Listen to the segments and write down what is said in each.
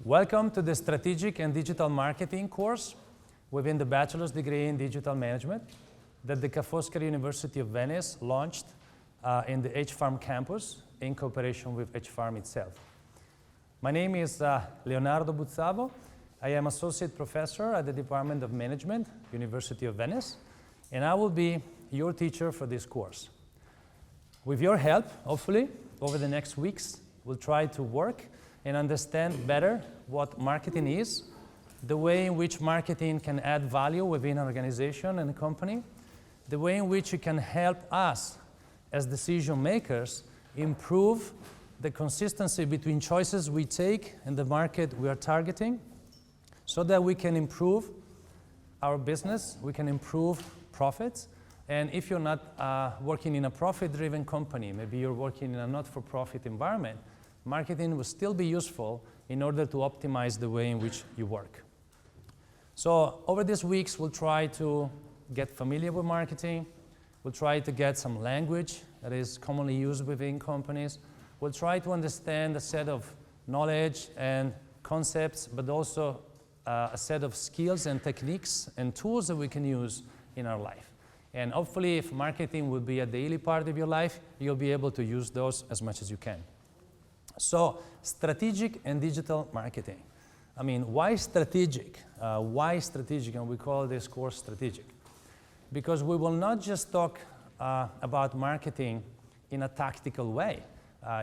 Welcome to the Strategic and Digital Marketing course within the Bachelor's Degree in Digital Management that the Ca' Foscari University of Venice launched in the H-Pharm campus in cooperation with H-Pharm itself. My name is Leonardo Buzzavo. I am Associate Professor at the Department of Management, University of Venice, and I will be your teacher for this course. With your help, hopefully, over the next weeks, we'll try to work and understand better what marketing is, the way in which marketing can add value within an organization and a company, the way in which it can help us as decision makers improve the consistency between choices we take and the market we are targeting, so that we can improve our business, we can improve profits. And if you're not working in a profit-driven company, maybe you're working in a not-for-profit environment, marketing will still be useful in order to optimize the way in which you work. So over these weeks, we'll try to get familiar with marketing. We'll try to get some language that is commonly used within companies. We'll try to understand a set of knowledge and concepts, but also a set of skills and techniques and tools that we can use in our life. And hopefully, if marketing will be a daily part of your life, you'll be able to use those as much as you can. So, strategic and digital marketing. I mean, why strategic? Why strategic? And we call this course strategic. Because we will not just talk about marketing in a tactical way.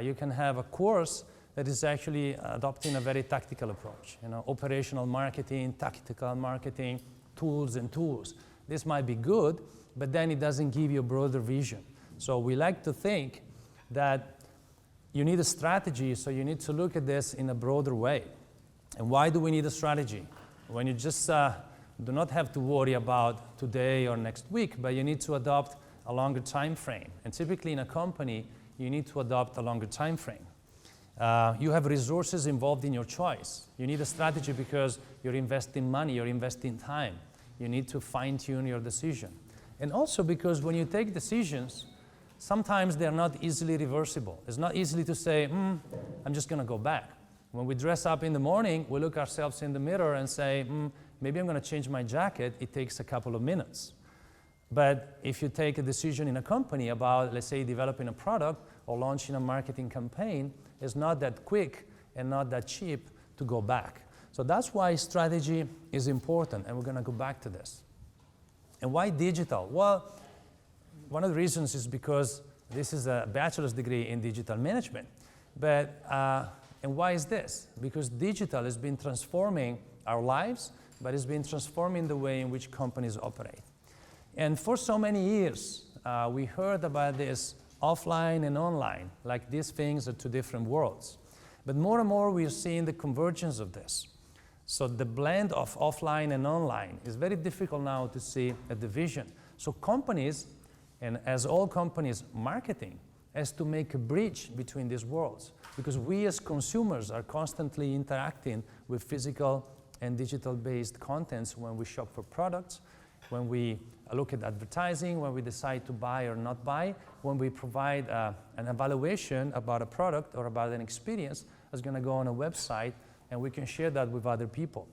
You can have a course that is actually adopting a very tactical approach. You know, operational marketing, tactical marketing, tools and tools. This might be good, but then it doesn't give you a broader vision. So we like to think that you need a strategy, so you need to look at this in a broader way. And why do we need a strategy? When you just do not have to worry about today or next week, but you need to adopt a longer time frame. And typically in a company, you need to adopt a longer time frame. You have resources involved in your choice. You need a strategy because you're investing money, you're investing time. You need to fine-tune your decision. And also because when you take decisions, sometimes they're not easily reversible. It's not easily to say, I'm just going to go back. When we dress up in the morning, we look ourselves in the mirror and say, maybe I'm going to change my jacket. It takes a couple of minutes. But if you take a decision in a company about, let's say, developing a product or launching a marketing campaign, it's not that quick and not that cheap to go back. So that's why strategy is important, and we're going to go back to this. And why digital? Well, one of the reasons is because this is a bachelor's degree in digital management. But, and why is this? Because digital has been transforming our lives, but it's been transforming the way in which companies operate. And for so many years, we heard about this offline and online, like these things are two different worlds. But more and more, we are seeing the convergence of this. So the blend of offline and online is very difficult now to see a division. So companies, and as all companies, marketing has to make a bridge between these worlds, because we as consumers are constantly interacting with physical and digital-based contents when we shop for products, when we look at advertising, when we decide to buy or not buy, when we provide an evaluation about a product or about an experience that's going to go on a website, and we can share that with other people.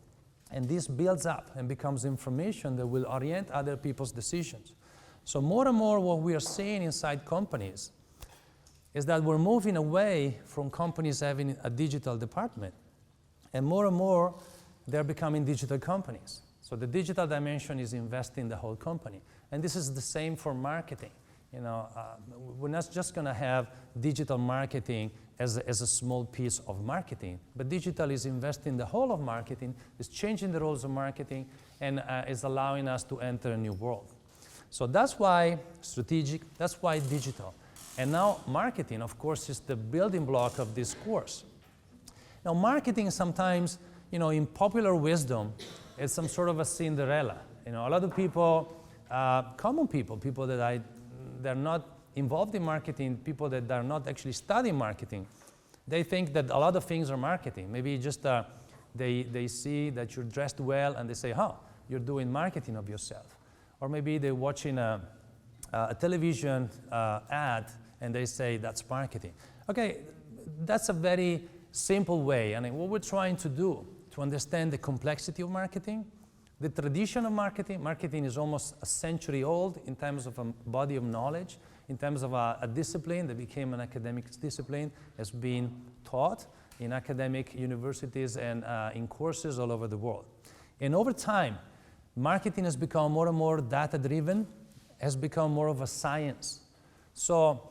And this builds up and becomes information that will orient other people's decisions. So more and more what we are seeing inside companies is that we're moving away from companies having a digital department, and more they're becoming digital companies. So the digital dimension is investing the whole company. And this is the same for marketing. You know, we're not just going to have digital marketing as a small piece of marketing, but digital is investing the whole of marketing, is changing the roles of marketing, and is allowing us to enter a new world. So that's why strategic, that's why digital. And now marketing, of course, is the building block of this course. Now marketing sometimes, you know, in popular wisdom, is some sort of a Cinderella. You know, a lot of people, common people that they're not involved in marketing, people that are not actually studying marketing, they think that a lot of things are marketing. Maybe just they see that you're dressed well and they say, oh, you're doing marketing of yourself. Or maybe they're watching a television ad and they say that's marketing. Okay, that's a very simple way. And what we're trying to do to understand the complexity of marketing, the tradition of marketing. Marketing is almost a century old in terms of a body of knowledge, in terms of a discipline that became an academic discipline, has been taught in academic universities and in courses all over the world. And over time, marketing has become more and more data-driven, has become more of a science. So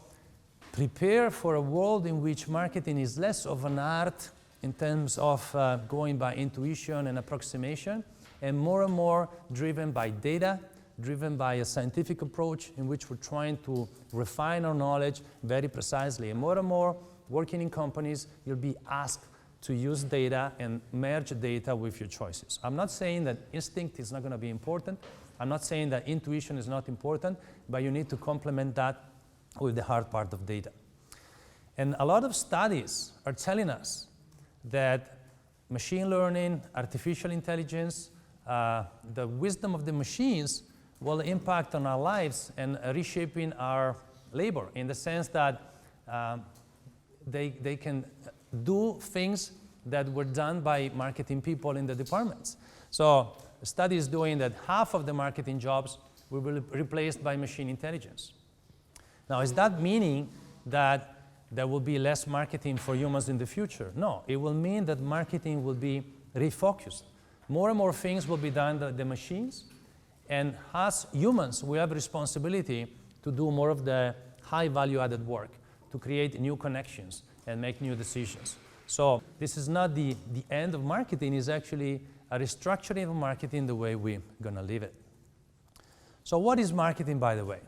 prepare for a world in which marketing is less of an art in terms of going by intuition and approximation, and more driven by data, driven by a scientific approach in which we're trying to refine our knowledge very precisely. And more working in companies, you'll be asked to use data and merge data with your choices. I'm not saying that instinct is not going to be important. I'm not saying that intuition is not important, but you need to complement that with the hard part of data. And a lot of studies are telling us that machine learning, artificial intelligence, the wisdom of the machines will impact on our lives and reshaping our labor in the sense that they can do things that were done by marketing people in the departments. So the study is doing that half of the marketing jobs will be replaced by machine intelligence. Now, is that meaning that there will be less marketing for humans in the future? No, it will mean that marketing will be refocused. More and more things will be done by the machines, and as humans, we have responsibility to do more of the high value added work, to create new connections and make new decisions. So this is not the end of marketing, it's actually a restructuring of marketing the way we're gonna live it. So what is marketing, by the way?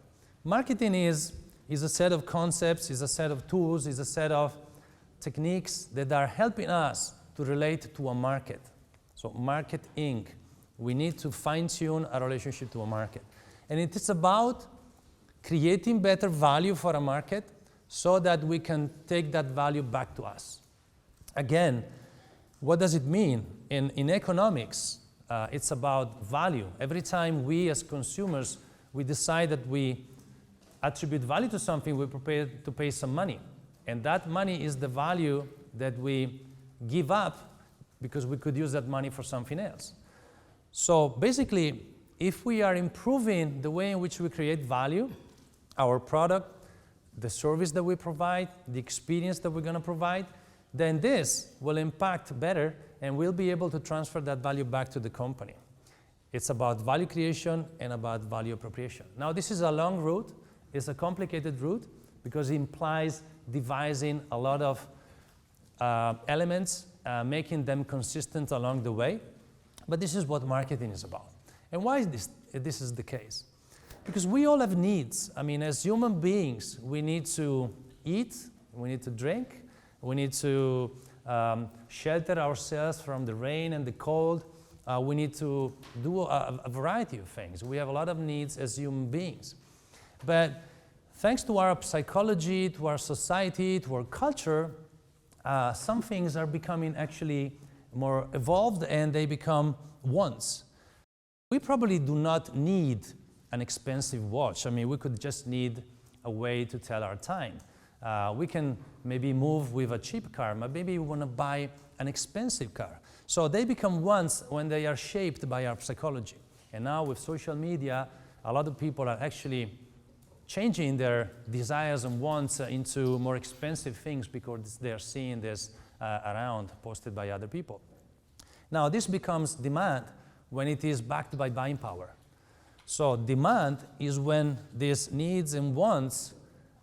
Marketing is a set of concepts, is a set of tools, is a set of techniques that are helping us to relate to a market. So marketing, we need to fine-tune our relationship to a market. And it is about creating better value for a market so that we can take that value back to us. Again, what does it mean? In economics, it's about value. Every time we as consumers, we decide that we attribute value to something, we're prepared to pay some money. And that money is the value that we give up because we could use that money for something else. So basically, if we are improving the way in which we create value, our product, the service that we provide, the experience that we're going to provide, then this will impact better and we'll be able to transfer that value back to the company. It's about value creation and about value appropriation. Now, this is a long route. It's a complicated route because it implies devising a lot of elements, making them consistent along the way. But this is what marketing is about. And why is this is the case? Because we all have needs. I mean, as human beings, we need to eat, we need to drink, we need to shelter ourselves from the rain and the cold. We need to do a variety of things. We have a lot of needs as human beings. But thanks to our psychology, to our society, to our culture, some things are becoming actually more evolved and they become wants. We probably do not need an expensive watch. I mean, we could just need a way to tell our time. We can maybe move with a cheap car, but maybe we want to buy an expensive car. So they become wants when they are shaped by our psychology. And now with social media, a lot of people are actually changing their desires and wants into more expensive things because they're seeing this around, posted by other people. Now, this becomes demand when it is backed by buying power. So demand is when these needs and wants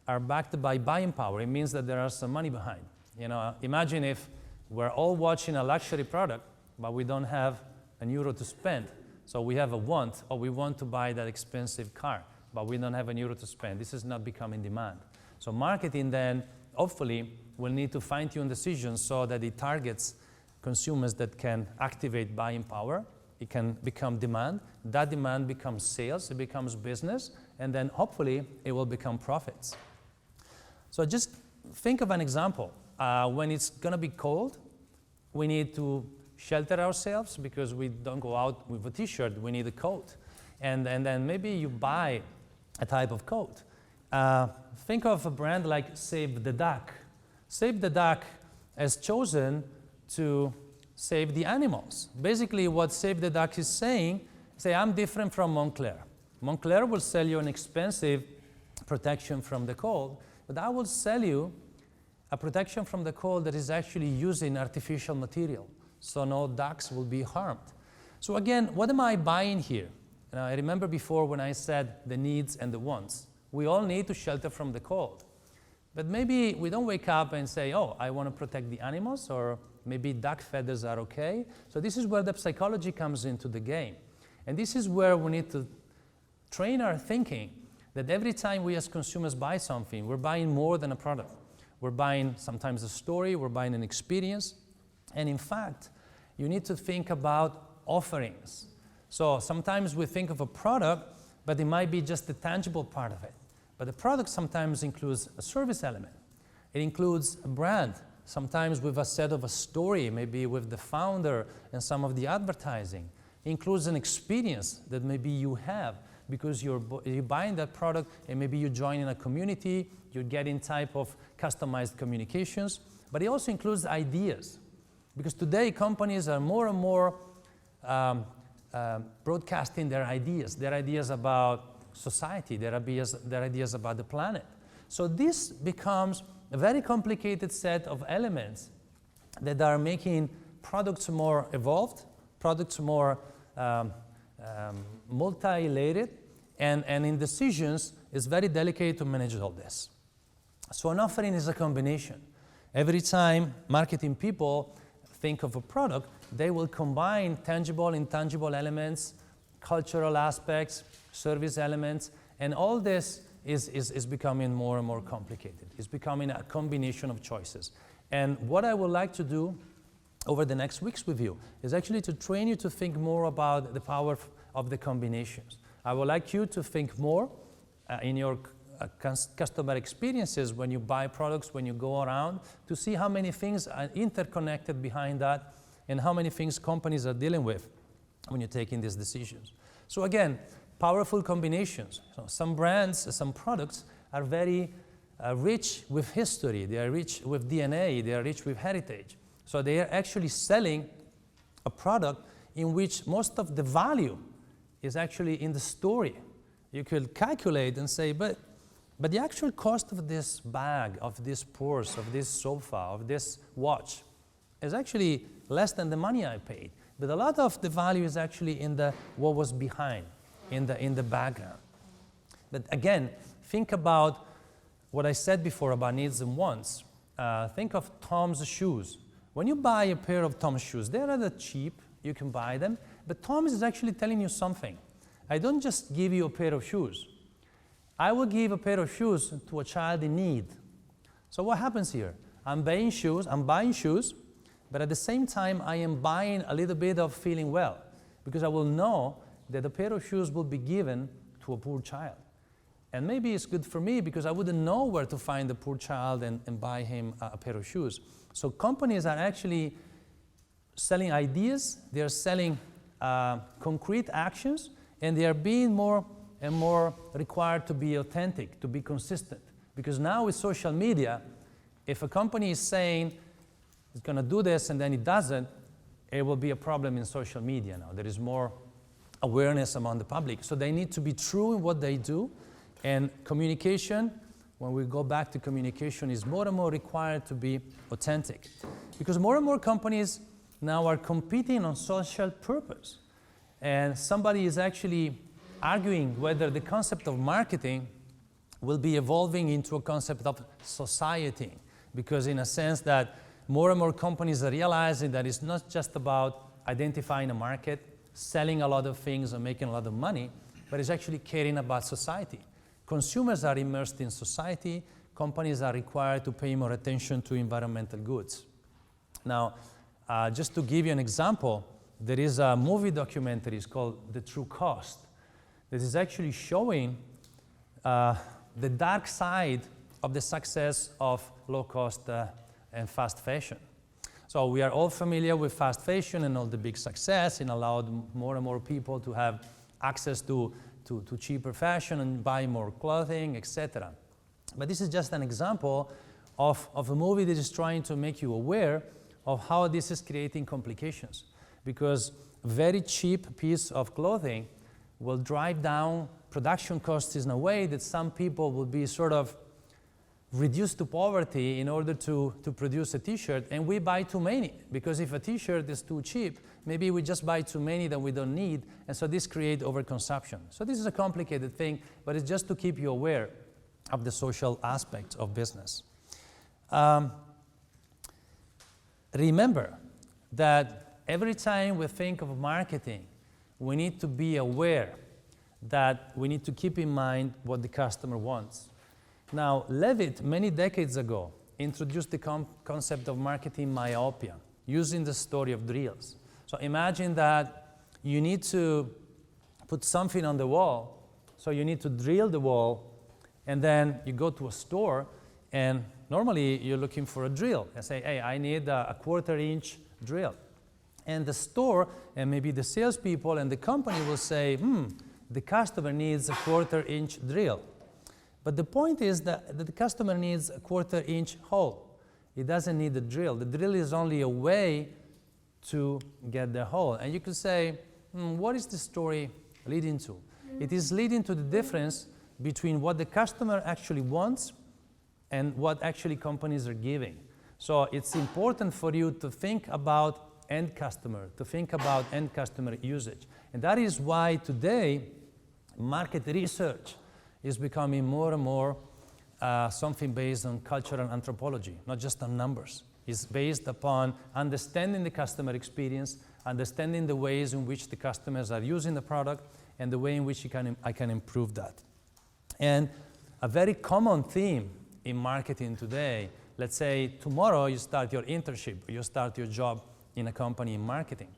are backed by buying power. It means that there is some money behind. You know, imagine if we're all watching a luxury product, but we don't have €1 to spend. So we have a want, or we want to buy that expensive car, but we don't have €1 to spend. This is not becoming demand. So marketing then, hopefully, will need to fine-tune decisions so that it targets consumers that can activate buying power. It can become demand. That demand becomes sales, it becomes business, and then hopefully it will become profits. So just think of an example. When it's going to be cold, we need to shelter ourselves because we don't go out with a t-shirt, we need a coat. And then maybe you buy a type of coat. Think of a brand like Save the Duck. Save the Duck has chosen to save the animals. Basically, what Save the Ducks is saying, I'm different from Moncler. Moncler will sell you an expensive protection from the cold, but I will sell you a protection from the cold that is actually using artificial material, so no ducks will be harmed. So again, what am I buying here? I remember before when I said the needs and the wants. We all need to shelter from the cold. But maybe we don't wake up and say, oh, I want to protect the animals, or maybe duck feathers are okay. So this is where the psychology comes into the game. And this is where we need to train our thinking that every time we as consumers buy something, we're buying more than a product. We're buying sometimes a story, we're buying an experience. And in fact, you need to think about offerings. So sometimes we think of a product, but it might be just the tangible part of it. But the product sometimes includes a service element. It includes a brand, sometimes with a set of a story, maybe with the founder and some of the advertising. It includes an experience that maybe you have because you're buying that product and maybe you join in a community, you're getting type of customized communications. But it also includes ideas. Because today companies are more and more broadcasting their ideas about society, their ideas about the planet. So this becomes a very complicated set of elements that are making products more evolved, products more multi-layered, and in decisions, it's very delicate to manage all this. So an offering is a combination. Every time marketing people think of a product, they will combine tangible, intangible elements, cultural aspects, service elements, and all this is becoming more and more complicated. It's becoming a combination of choices. And what I would like to do over the next weeks with you is actually to train you to think more about the power of the combinations. I would like you to think more in your customer experiences when you buy products, when you go around, to see how many things are interconnected behind that and how many things companies are dealing with when you're taking these decisions. So again, powerful combinations. So some brands, some products are very rich with history. They are rich with DNA. They are rich with heritage. So they are actually selling a product in which most of the value is actually in the story. You could calculate and say, but the actual cost of this bag, of this purse, of this sofa, of this watch is actually less than the money I paid. But a lot of the value is actually in what was behind, in the background. But again, think about what I said before about needs and wants. Think of Tom's shoes. When you buy a pair of Tom's shoes, they're rather cheap, you can buy them, but Tom is actually telling you something. I don't just give you a pair of shoes. I will give a pair of shoes to a child in need. So what happens here? I'm buying shoes, but at the same time, I am buying a little bit of feeling well, because I will know that a pair of shoes will be given to a poor child. And maybe it's good for me because I wouldn't know where to find the poor child and buy him a pair of shoes. So companies are actually selling ideas, they are selling concrete actions, and they are being more and more required to be authentic, to be consistent. Because now with social media, if a company is saying it's going to do this and then it doesn't, it will be a problem in social media now. There is more awareness among the public. So they need to be true in what they do. And communication, when we go back to communication, is more and more required to be authentic. Because more and more companies now are competing on social purpose. And somebody is actually arguing whether the concept of marketing will be evolving into a concept of society. Because in a sense that more and more companies are realizing that it's not just about identifying a market, selling a lot of things and making a lot of money, but it's actually caring about society. Consumers are immersed in society. Companies are required to pay more attention to environmental goods. Now, just to give you an example, there is a movie documentary, it's called The True Cost. This is actually showing the dark side of the success of low-cost and fast fashion. So we are all familiar with fast fashion and all the big success. It allowed more and more people to have access to cheaper fashion and buy more clothing, etc. But this is just an example of a movie that is trying to make you aware of how this is creating complications. Because a very cheap piece of clothing will drive down production costs in a way that some people will be sort of reduced to poverty in order to produce a t-shirt, and we buy too many. Because if a t-shirt is too cheap, maybe we just buy too many that we don't need, and so this creates overconsumption. So this is a complicated thing, but it's just to keep you aware of the social aspects of business. Remember that every time we think of marketing, we need to be aware that we need to keep in mind what the customer wants. Now, Levitt, many decades ago, introduced the concept of marketing myopia using the story of drills. So imagine that you need to put something on the wall, so you need to drill the wall, and then you go to a store, and normally you're looking for a drill and say, hey, I need a 1/4 inch drill. And the store, and maybe the salespeople and the company will say, the customer needs a 1/4 inch drill. But the point is that the customer needs a 1/4 inch hole. He doesn't need the drill. The drill is only a way to get the hole. And you could say, what is the story leading to? It is leading to the difference between what the customer actually wants and what actually companies are giving. So it's important for you to think about end customer, to think about end customer usage. And that is why today market research is becoming more and more something based on cultural anthropology, not just on numbers. It's based upon understanding the customer experience, understanding the ways in which the customers are using the product, and the way in which I can improve that. And a very common theme in marketing today, let's say tomorrow you start your internship, or you start your job in a company in marketing.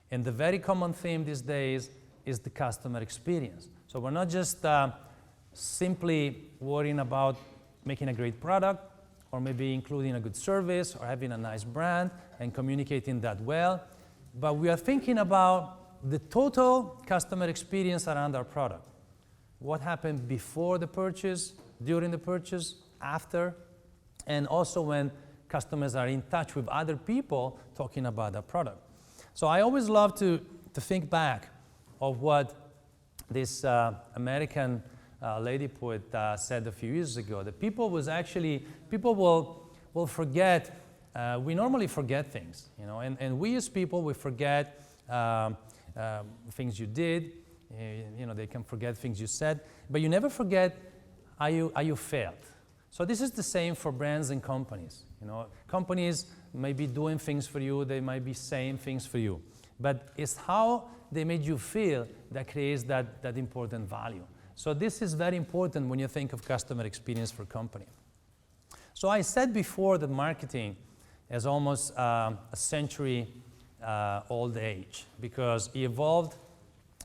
And the very common theme these days is the customer experience. So we're not just simply worrying about making a great product, or maybe including a good service, or having a nice brand and communicating that well, but we are thinking about the total customer experience around our product. What happened before the purchase, during the purchase, after, and also when customers are in touch with other people talking about that product. So I always love to think back of what this American lady poet said a few years ago, that people will forget, we normally forget things, you know, and we as people, we forget things you did, you know, they can forget things you said, but you never forget how you failed. So this is the same for brands and companies. You know, companies may be doing things for you, they might be saying things for you, but it's how they made you feel that creates that important value. So this is very important when you think of customer experience for company. So I said before that marketing is almost a century old age, because it evolved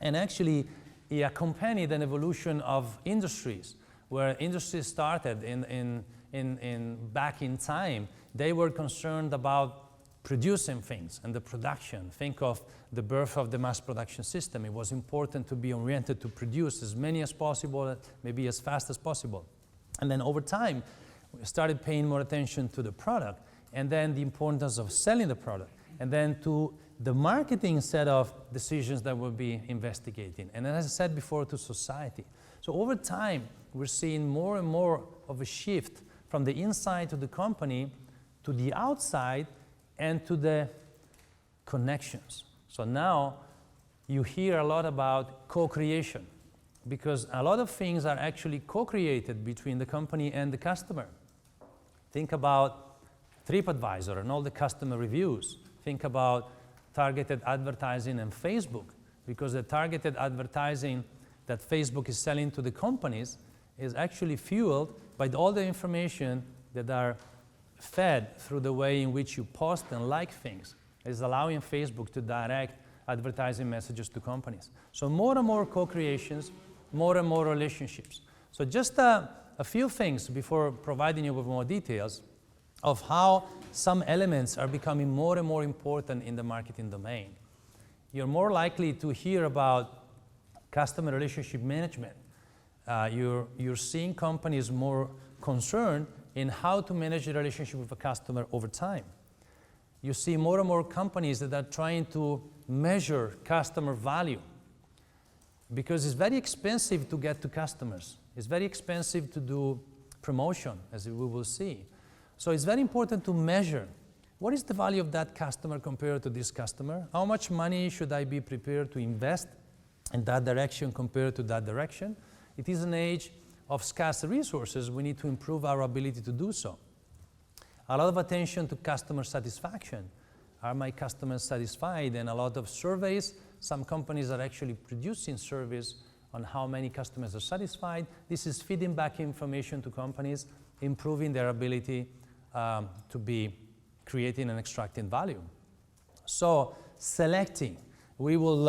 and actually it accompanied an evolution of industries. Where industries started back in time, they were concerned about producing things and the production. Think of the birth of the mass production system. It was important to be oriented to produce as many as possible, maybe as fast as possible. And then over time, we started paying more attention to the product, and then the importance of selling the product, and then to the marketing set of decisions that we'll be investigating. And as I said before, to society. So over time, we're seeing more and more of a shift from the inside to the company to the outside and to the connections. So now you hear a lot about co-creation, because a lot of things are actually co-created between the company and the customer. Think about TripAdvisor and all the customer reviews. Think about targeted advertising and Facebook, because the targeted advertising that Facebook is selling to the companies is actually fueled by all the information that are fed through the way in which you post and like things. It's allowing Facebook to direct advertising messages to companies. So more and more co-creations, more and more relationships. So just a few things before providing you with more details of how some elements are becoming more and more important in the marketing domain. You're more likely to hear about customer relationship management. You're seeing companies more concerned in how to manage the relationship with a customer over time. You see more and more companies that are trying to measure customer value because it's very expensive to get to customers. It's very expensive to do promotion, as we will see. So it's very important to measure what is the value of that customer compared to this customer? How much money should I be prepared to invest in that direction compared to that direction? It is an age of scarce resources. We need to improve our ability to do so. A lot of attention to customer satisfaction. Are my customers satisfied? And a lot of surveys. Some companies are actually producing surveys on how many customers are satisfied. This is feeding back information to companies, improving their ability to be creating and extracting value. So selecting. We will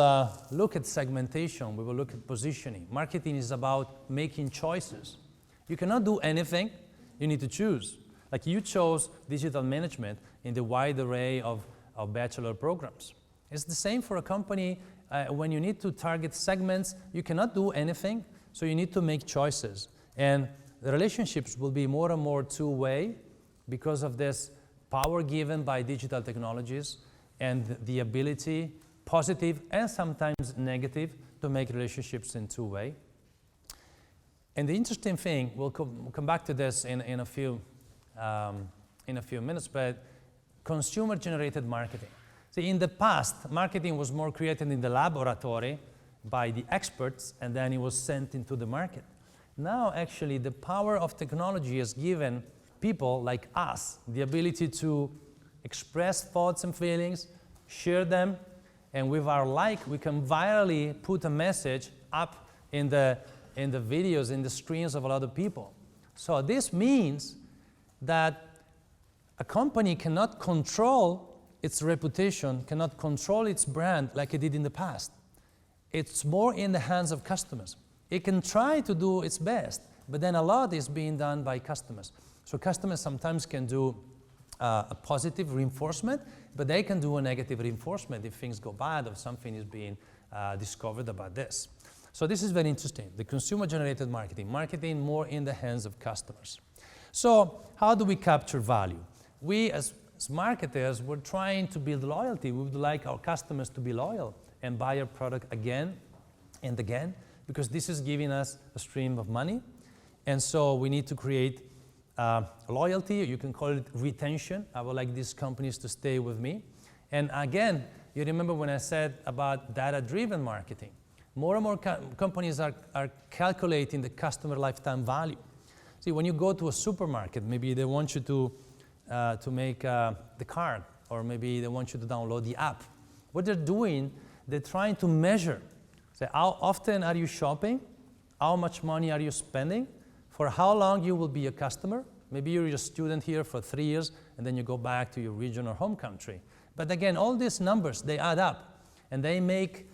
look at segmentation. We will look at positioning. Marketing is about making choices. You cannot do anything. You need to choose. Like you chose digital management in the wide array of bachelor programs. It's the same for a company. When you need to target segments, you cannot do anything. So you need to make choices. And the relationships will be more and more two-way because of this power given by digital technologies and the ability, positive and sometimes negative, to make relationships in two-way. And the interesting thing, we'll come back to this in a few minutes, but consumer-generated marketing. See, in the past, marketing was more created in the laboratory by the experts, and then it was sent into the market. Now, actually, the power of technology has given people like us the ability to express thoughts and feelings, share them, and with our like, we can virally put a message up in the videos, in the screens of a lot of people. So this means that a company cannot control its reputation, cannot control its brand like it did in the past. It's more in the hands of customers. It can try to do its best, but then a lot is being done by customers. So customers sometimes can do a positive reinforcement, but they can do a negative reinforcement if things go bad or something is being discovered about this. So this is very interesting, the consumer-generated marketing, marketing more in the hands of customers. So how do we capture value? We, as marketers, we're trying to build loyalty. We would like our customers to be loyal and buy our product again and again, because this is giving us a stream of money. And so we need to create loyalty, you can call it retention. I would like these companies to stay with me. And again, you remember when I said about data-driven marketing. More and more companies are calculating the customer lifetime value. See, when you go to a supermarket, maybe they want you to make the card, or maybe they want you to download the app. What they're doing, they're trying to measure. Say, how often are you shopping? How much money are you spending? For how long you will be a customer? Maybe you're a student here for 3 years, and then you go back to your region or home country. But again, all these numbers, they add up, and they make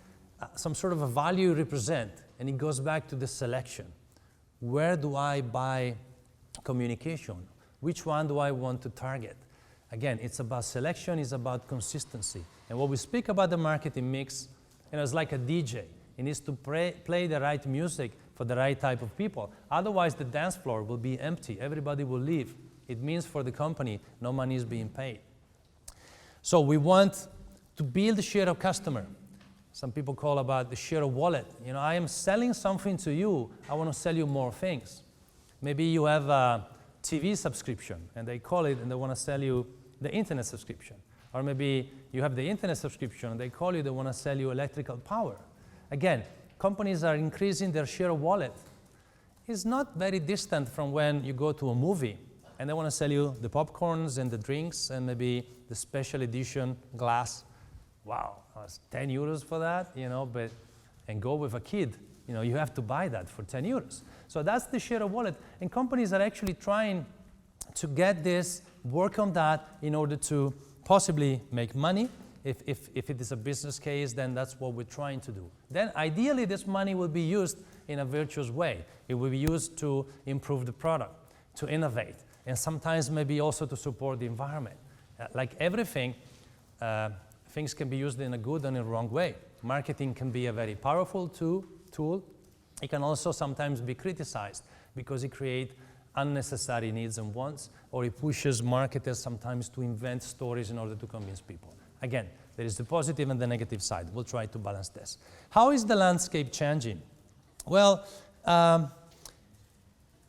some sort of a value represent, and it goes back to the selection. Where do I buy communication? Which one do I want to target? Again, it's about selection, it's about consistency. And when we speak about the marketing mix, it's like a DJ. It needs to play the right music for the right type of people. Otherwise, the dance floor will be empty. Everybody will leave. It means for the company, no money is being paid. So we want to build the share of customer. Some people call about the share of wallet. I am selling something to you. I want to sell you more things. Maybe you have a TV subscription, and they call it, and they want to sell you the internet subscription. Or maybe you have the internet subscription, and they call you, they want to sell you electrical power. Again, companies are increasing their share of wallet. It's not very distant from when you go to a movie, and they want to sell you the popcorns and the drinks and maybe the special edition glass. Wow, that's 10 euros for that, and go with a kid. You have to buy that for 10 euros. So that's the share of wallet. And companies are actually trying to get this, work on that in order to possibly make money. If it is a business case, then that's what we're trying to do. Then ideally, this money will be used in a virtuous way. It will be used to improve the product, to innovate, and sometimes maybe also to support the environment. Like everything, things can be used in a good and a wrong way. Marketing can be a very powerful tool. It can also sometimes be criticized because it creates unnecessary needs and wants, or it pushes marketers sometimes to invent stories in order to convince people. Again, there is the positive and the negative side. We'll try to balance this. How is the landscape changing? Well,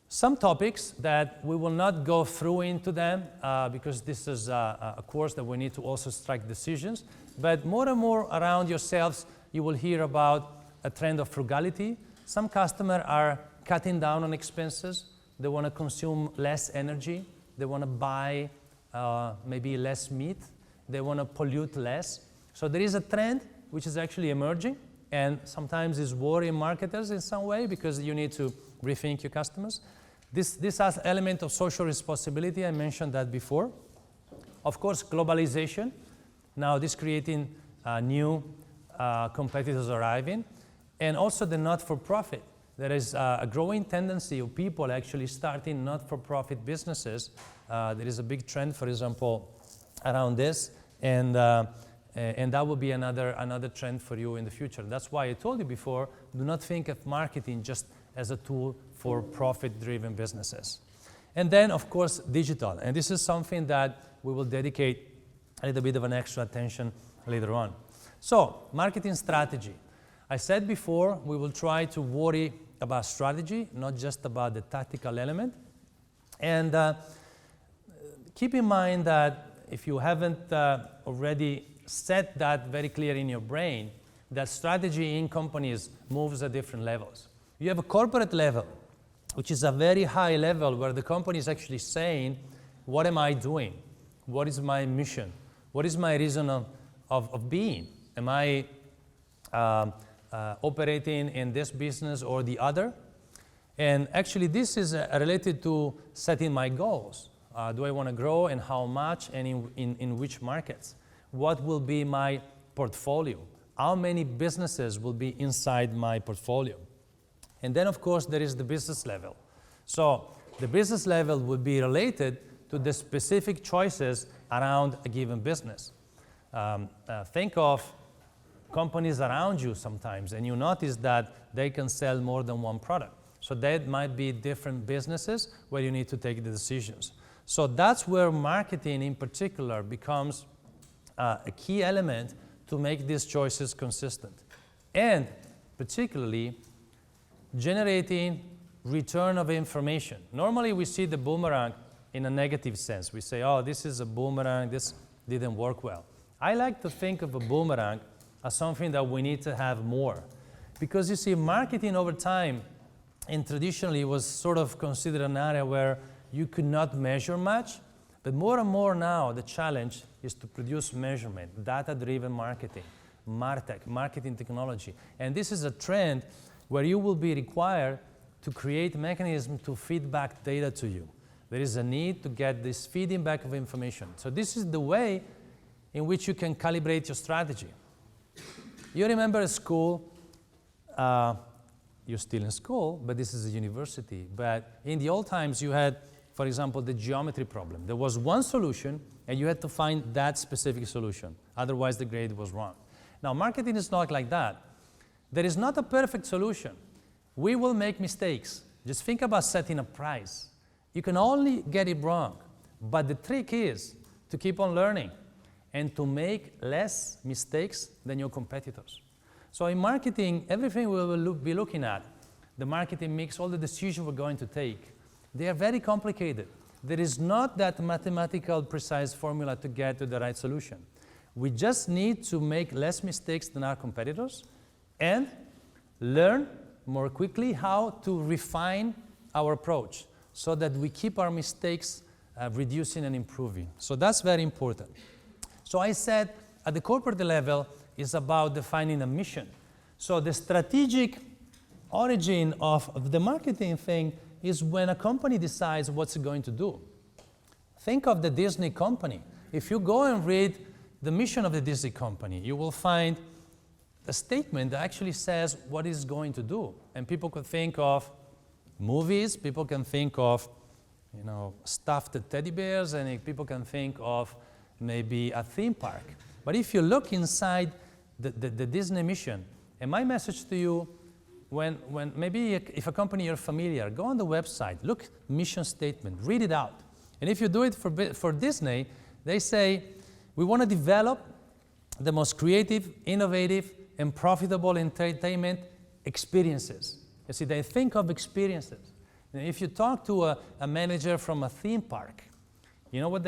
some topics that we will not go through into them because this is a course that we need to also strike decisions. But more and more around yourselves, you will hear about a trend of frugality. Some customers are cutting down on expenses. They want to consume less energy. They want to buy maybe less meat. They want to pollute less. So there is a trend which is actually emerging and sometimes is worrying marketers in some way because you need to rethink your customers. This has element of social responsibility. I mentioned that before. Of course, globalization. Now this creating new competitors arriving. And also the not-for-profit. There is a growing tendency of people actually starting not-for-profit businesses. There is a big trend, for example, around this. And that will be another trend for you in the future. That's why I told you before, do not think of marketing just as a tool for profit-driven businesses. And then, of course, digital. And this is something that we will dedicate a little bit of an extra attention later on. So, marketing strategy. I said before, we will try to worry about strategy, not just about the tactical element. And keep in mind that if you haven't already set that very clear in your brain, that strategy in companies moves at different levels. You have a corporate level, which is a very high level where the company is actually saying, what am I doing? What is my mission? What is my reason of being? Am I operating in this business or the other? And actually this is related to setting my goals. Do I want to grow and how much and in which markets? What will be my portfolio? How many businesses will be inside my portfolio? And then of course there is the business level. So the business level will be related to the specific choices around a given business. Think of companies around you sometimes and you notice that they can sell more than one product. So that might be different businesses where you need to take the decisions. So that's where marketing in particular becomes a key element to make these choices consistent. And particularly generating return of information. Normally we see the boomerang in a negative sense. We say, oh, this is a boomerang, this didn't work well. I like to think of a boomerang as something that we need to have more. Because you see, marketing over time and traditionally was sort of considered an area where you could not measure much, but more and more now the challenge is to produce measurement, data-driven marketing, MarTech, marketing technology. And this is a trend where you will be required to create mechanisms to feed back data to you. There is a need to get this feeding back of information. So this is the way in which you can calibrate your strategy. You remember at school, you're still in school, but this is a university. But in the old times, you had, for example, the geometry problem. There was one solution, and you had to find that specific solution. Otherwise, the grade was wrong. Now, marketing is not like that. There is not a perfect solution. We will make mistakes. Just think about setting a price. You can only get it wrong. But the trick is to keep on learning and to make less mistakes than your competitors. So in marketing, everything we will be looking at, the marketing mix, all the decisions we're going to take, they are very complicated. There is not that mathematical precise formula to get to the right solution. We just need to make less mistakes than our competitors and learn more quickly how to refine our approach so that we keep our mistakes reducing and improving. So that's very important. So I said at the corporate level is about defining a mission. So the strategic origin of the marketing thing is when a company decides what's it going to do. Think of the Disney company. If you go and read the mission of the Disney company, you will find a statement that actually says what it's going to do. And people could think of movies, people can think of, stuffed teddy bears, and people can think of maybe a theme park. But if you look inside the Disney mission, and my message to you, when maybe if a company you're familiar, go on the website, look mission statement, read it out. And if you do it for Disney, they say, we want to develop the most creative, innovative, and profitable entertainment experiences. You see, they think of experiences. And if you talk to a manager from a theme park, you know what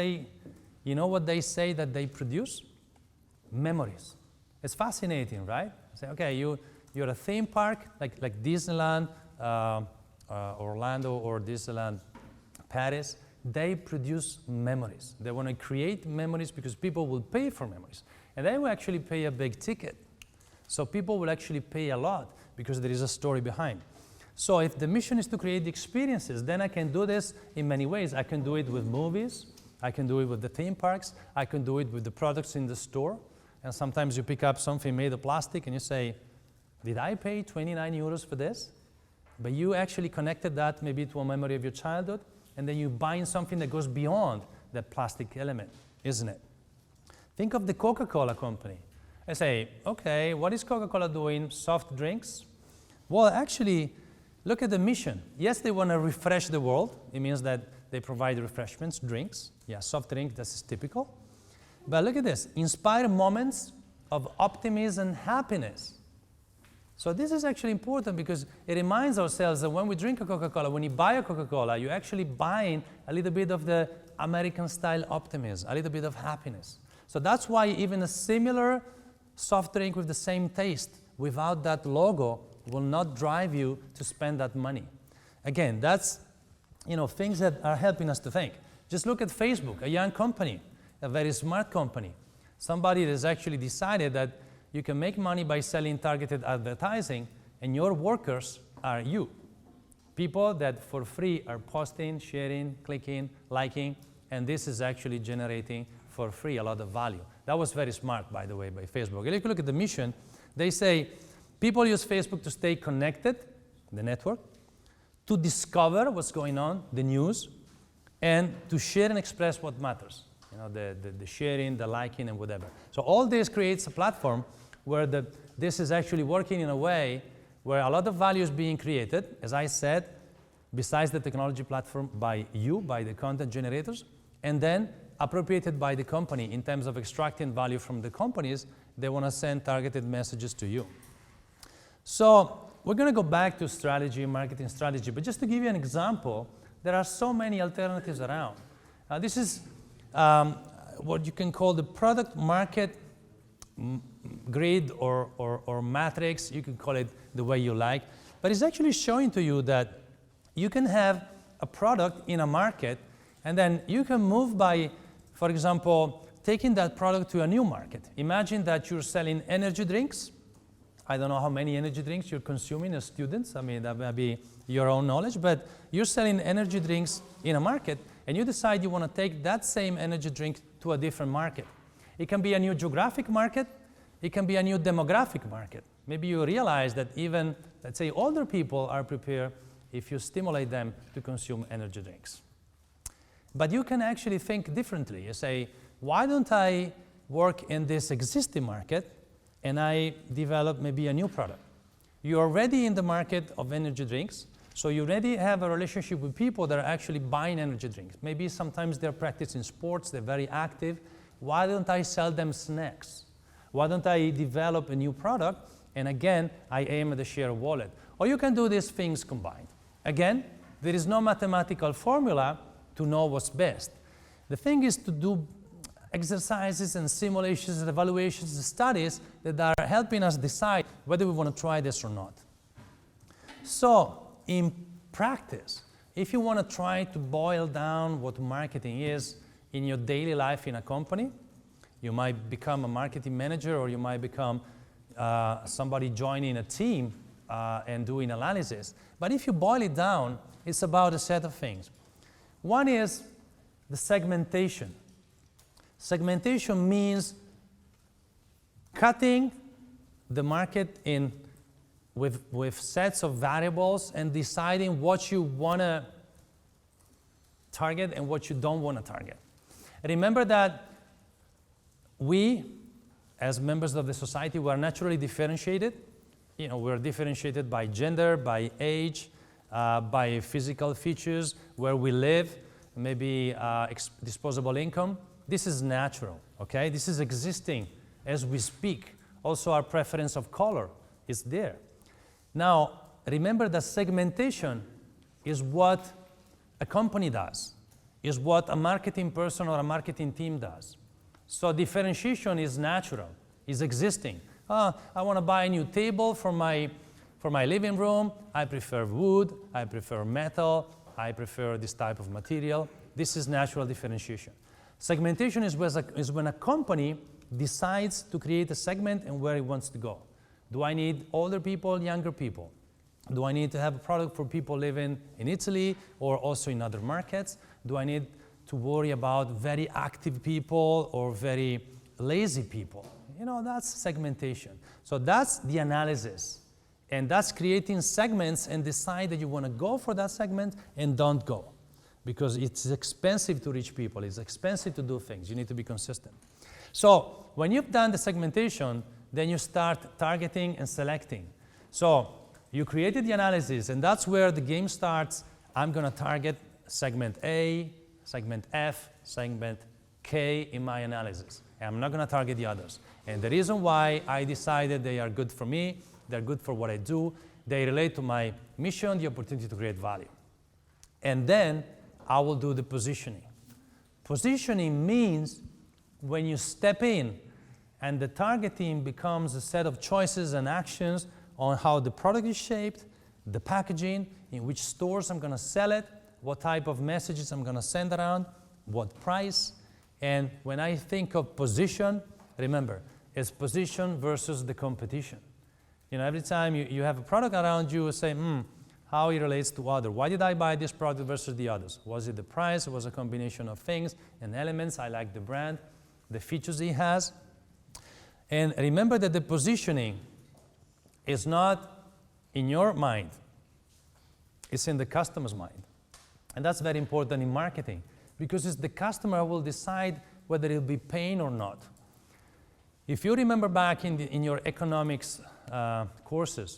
they say that they produce? Memories. It's fascinating, right? Say, okay, you're a theme park like Disneyland, Orlando, or Disneyland Paris. They produce memories. They want to create memories because people will pay for memories. And they will actually pay a big ticket. So people will actually pay a lot because there is a story behind. So if the mission is to create experiences, then I can do this in many ways. I can do it with movies. I can do it with the theme parks. I can do it with the products in the store. And sometimes you pick up something made of plastic and you say, did I pay 29 euros for this? But you actually connected that maybe to a memory of your childhood, and then you're buying something that goes beyond that plastic element, isn't it? Think of the Coca-Cola company. I say, okay, what is Coca-Cola doing? Soft drinks? Well, actually, look at the mission. Yes, they want to refresh the world. It means that they provide refreshments, drinks. Yeah, soft drink, that's typical. But look at this, inspire moments of optimism and happiness. So this is actually important because it reminds ourselves that when we drink a Coca-Cola, when you buy a Coca-Cola, you're actually buying a little bit of the American-style optimism, a little bit of happiness. So that's why even a similar soft drink with the same taste without that logo will not drive you to spend that money. Again, that's things that are helping us to think. Just look at Facebook, a young company, a very smart company. Somebody has actually decided that you can make money by selling targeted advertising, and your workers are you. People that for free are posting, sharing, clicking, liking, and this is actually generating for free a lot of value. That was very smart, by the way, by Facebook. And if you look at the mission, they say people use Facebook to stay connected, the network, to discover what's going on, the news, and to share and express what matters. The sharing, the liking, and whatever. So all this creates a platform where this is actually working in a way where a lot of value is being created, as I said, besides the technology platform by you, by the content generators, and then appropriated by the company in terms of extracting value from the companies. They want to send targeted messages to you. So we're going to go back to strategy, marketing strategy, but just to give you an example, there are so many alternatives around. This is what you can call the product market grid or matrix. You can call it the way you like, but it's actually showing to you that you can have a product in a market, and then you can move by, for example, taking that product to a new market. Imagine that you're selling energy drinks. I don't know how many energy drinks you're consuming as students. I mean, that may be your own knowledge, but you're selling energy drinks in a market, and you decide you want to take that same energy drink to a different market. It can be a new geographic market. It can be a new demographic market. Maybe you realize that even, let's say, older people are prepared if you stimulate them to consume energy drinks. But you can actually think differently. You say, why don't I work in this existing market and I develop maybe a new product? You're already in the market of energy drinks, so you already have a relationship with people that are actually buying energy drinks. Maybe sometimes they're practicing sports, they're very active. Why don't I sell them snacks? Why don't I develop a new product? And again, I aim at the share of wallet. Or you can do these things combined. Again, there is no mathematical formula to know what's best. The thing is to do exercises and simulations and evaluations and studies that are helping us decide whether we want to try this or not. So, in practice, if you want to try to boil down what marketing is in your daily life in a company, you might become a marketing manager, or you might become somebody joining a team and doing analysis. But if you boil it down, it's about a set of things. One is the segmentation. Segmentation means cutting the market in with sets of variables and deciding what you want to target and what you don't want to target. Remember that we, as members of the society, we are naturally differentiated. we're differentiated by gender, by age, by physical features, where we live, maybe disposable income. This is natural, okay? This is existing as we speak. Also, our preference of color is there. Now, remember that segmentation is what a company does, is what a marketing person or a marketing team does. So differentiation is natural, is existing. I want to buy a new table for my living room. I prefer wood, I prefer metal, I prefer this type of material. This is natural differentiation. Segmentation is when a company decides to create a segment and where it wants to go. Do I need older people, younger people? Do I need to have a product for people living in Italy or also in other markets? Do I need to worry about very active people or very lazy people? That's segmentation. So that's the analysis. And that's creating segments and decide that you want to go for that segment and don't go. Because it's expensive to reach people. It's expensive to do things. You need to be consistent. So when you've done the segmentation, then you start targeting and selecting. So you created the analysis, and that's where the game starts. I'm going to target segment A, segment F, segment K in my analysis. And I'm not going to target the others. And the reason why I decided they are good for me, they're good for what I do, they relate to my mission, the opportunity to create value. And then I will do the positioning. Positioning means when you step in and the targeting becomes a set of choices and actions on how the product is shaped, the packaging, in which stores I'm going to sell it, what type of messages I'm going to send around, what price. And when I think of position, remember, it's position versus the competition. Every time you have a product around you, say, how it relates to others. Why did I buy this product versus the others? Was it the price? It was a combination of things and elements. I like the brand, the features it has. And remember that the positioning is not in your mind. It's in the customer's mind. And that's very important in marketing because it's the customer who will decide whether it'll be paying or not. If you remember back in your economics courses,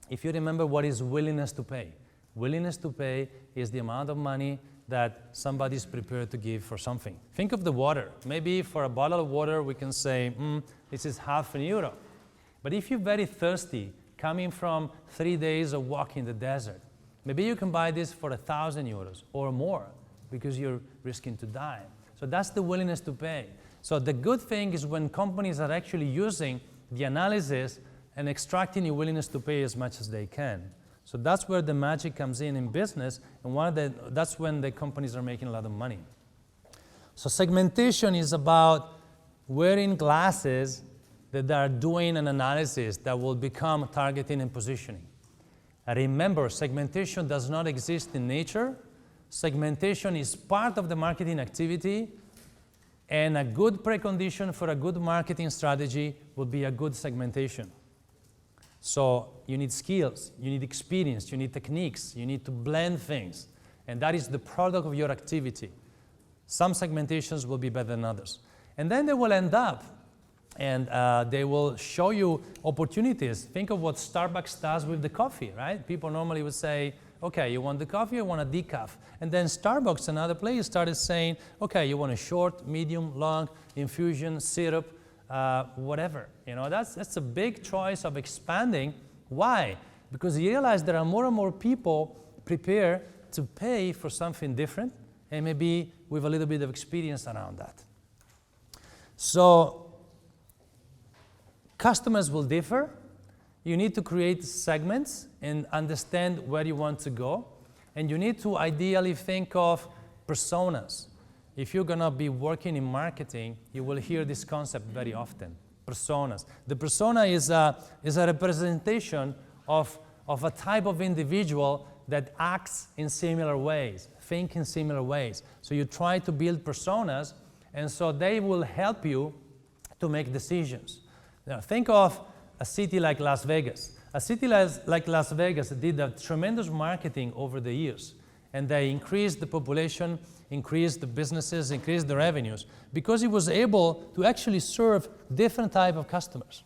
if you remember what is willingness to pay. Willingness to pay is the amount of money that somebody is prepared to give for something. Think of the water. Maybe for a bottle of water, we can say, this is €0.50. But if you're very thirsty, coming from 3 days of walk in the desert, maybe you can buy this for €1,000 or more because you're risking to die. So that's the willingness to pay. So the good thing is when companies are actually using the analysis and extracting your willingness to pay as much as they can. So that's where the magic comes in business, and that's when the companies are making a lot of money. So segmentation is about wearing glasses that are doing an analysis that will become targeting and positioning. Remember, segmentation does not exist in nature. Segmentation is part of the marketing activity, and a good precondition for a good marketing strategy will be a good segmentation. So you need skills, you need experience, you need techniques, you need to blend things. And that is the product of your activity. Some segmentations will be better than others. And then they will end up and they will show you opportunities. Think of what Starbucks does with the coffee, right? People normally would say, okay, you want the coffee or you want a decaf? And then Starbucks and other players started saying, okay, you want a short, medium, long, infusion, syrup, whatever. That's a big choice of expanding. Why? Because you realize there are more and more people prepared to pay for something different and maybe with a little bit of experience around that. So customers will differ. You need to create segments and understand where you want to go. And you need to ideally think of personas. If you're going to be working in marketing, you will hear this concept very often, personas. The persona is a representation of a type of individual that acts in similar ways, think in similar ways. So you try to build personas, and so they will help you to make decisions. Now, think of a city like Las Vegas. A city like Las Vegas did a tremendous marketing over the years, and they increased the population, increased the businesses, increased the revenues, because it was able to actually serve different type of customers.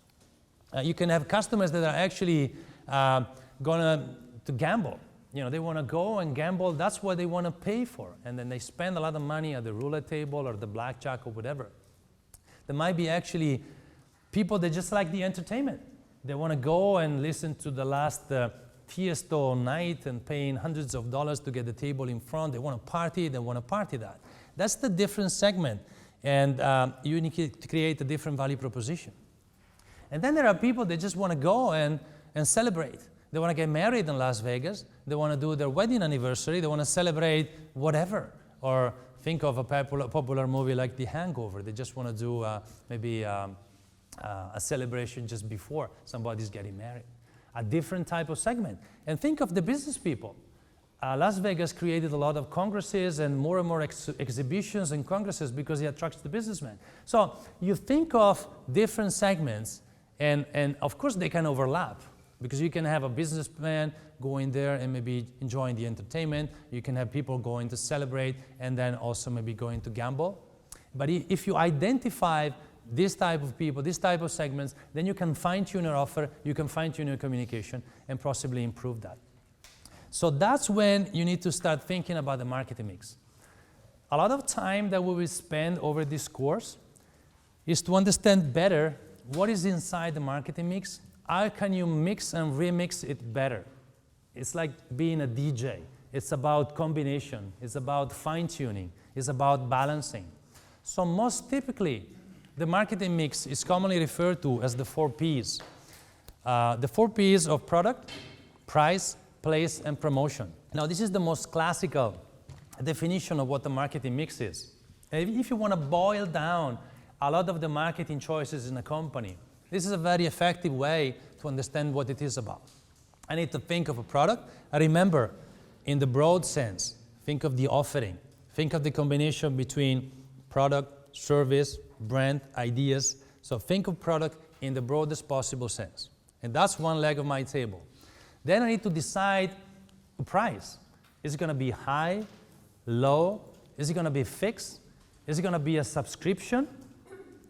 You can have customers that are actually going to gamble. You know, they want to go and gamble. That's what they want to pay for. And then they spend a lot of money at the roulette table or the blackjack or whatever. There might be actually people that just like the entertainment. They want to go and listen to the last Tiesto night and paying hundreds of dollars to get the table in front. They want to party. They want to party that. That's the different segment. And you need to create a different value proposition. And then there are people that just want to go and celebrate. They want to get married in Las Vegas. They want to do their wedding anniversary. They want to celebrate whatever. Or think of a popular movie like The Hangover. They just want to do maybe a celebration just before somebody's getting married. A different type of segment. And think of the business people. Las Vegas created a lot of congresses and more exhibitions and congresses because it attracts the businessmen. So you think of different segments, and of course they can overlap, because you can have a businessman going there and maybe enjoying the entertainment. You can have people going to celebrate and then also maybe going to gamble. But if you identify this type of people, this type of segments, then you can fine-tune your offer, you can fine-tune your communication, and possibly improve that. So that's when you need to start thinking about the marketing mix. A lot of time that we will spend over this course is to understand better what is inside the marketing mix. How can you mix and remix it better? It's like being a DJ. It's about combination. It's about fine-tuning. It's about balancing. So most typically, the marketing mix is commonly referred to as the 4 Ps. The 4 Ps of product, price, place, and promotion. Now, this is the most classical definition of what the marketing mix is. And if you want to boil down a lot of the marketing choices in a company, this is a very effective way to understand what it is about. I need to think of a product. Remember, in the broad sense, think of the offering. Think of the combination between product, service, brand, ideas. So think of product in the broadest possible sense. And that's one leg of my table. Then I need to decide the price. Is it going to be high, low? Is it going to be fixed? Is it going to be a subscription?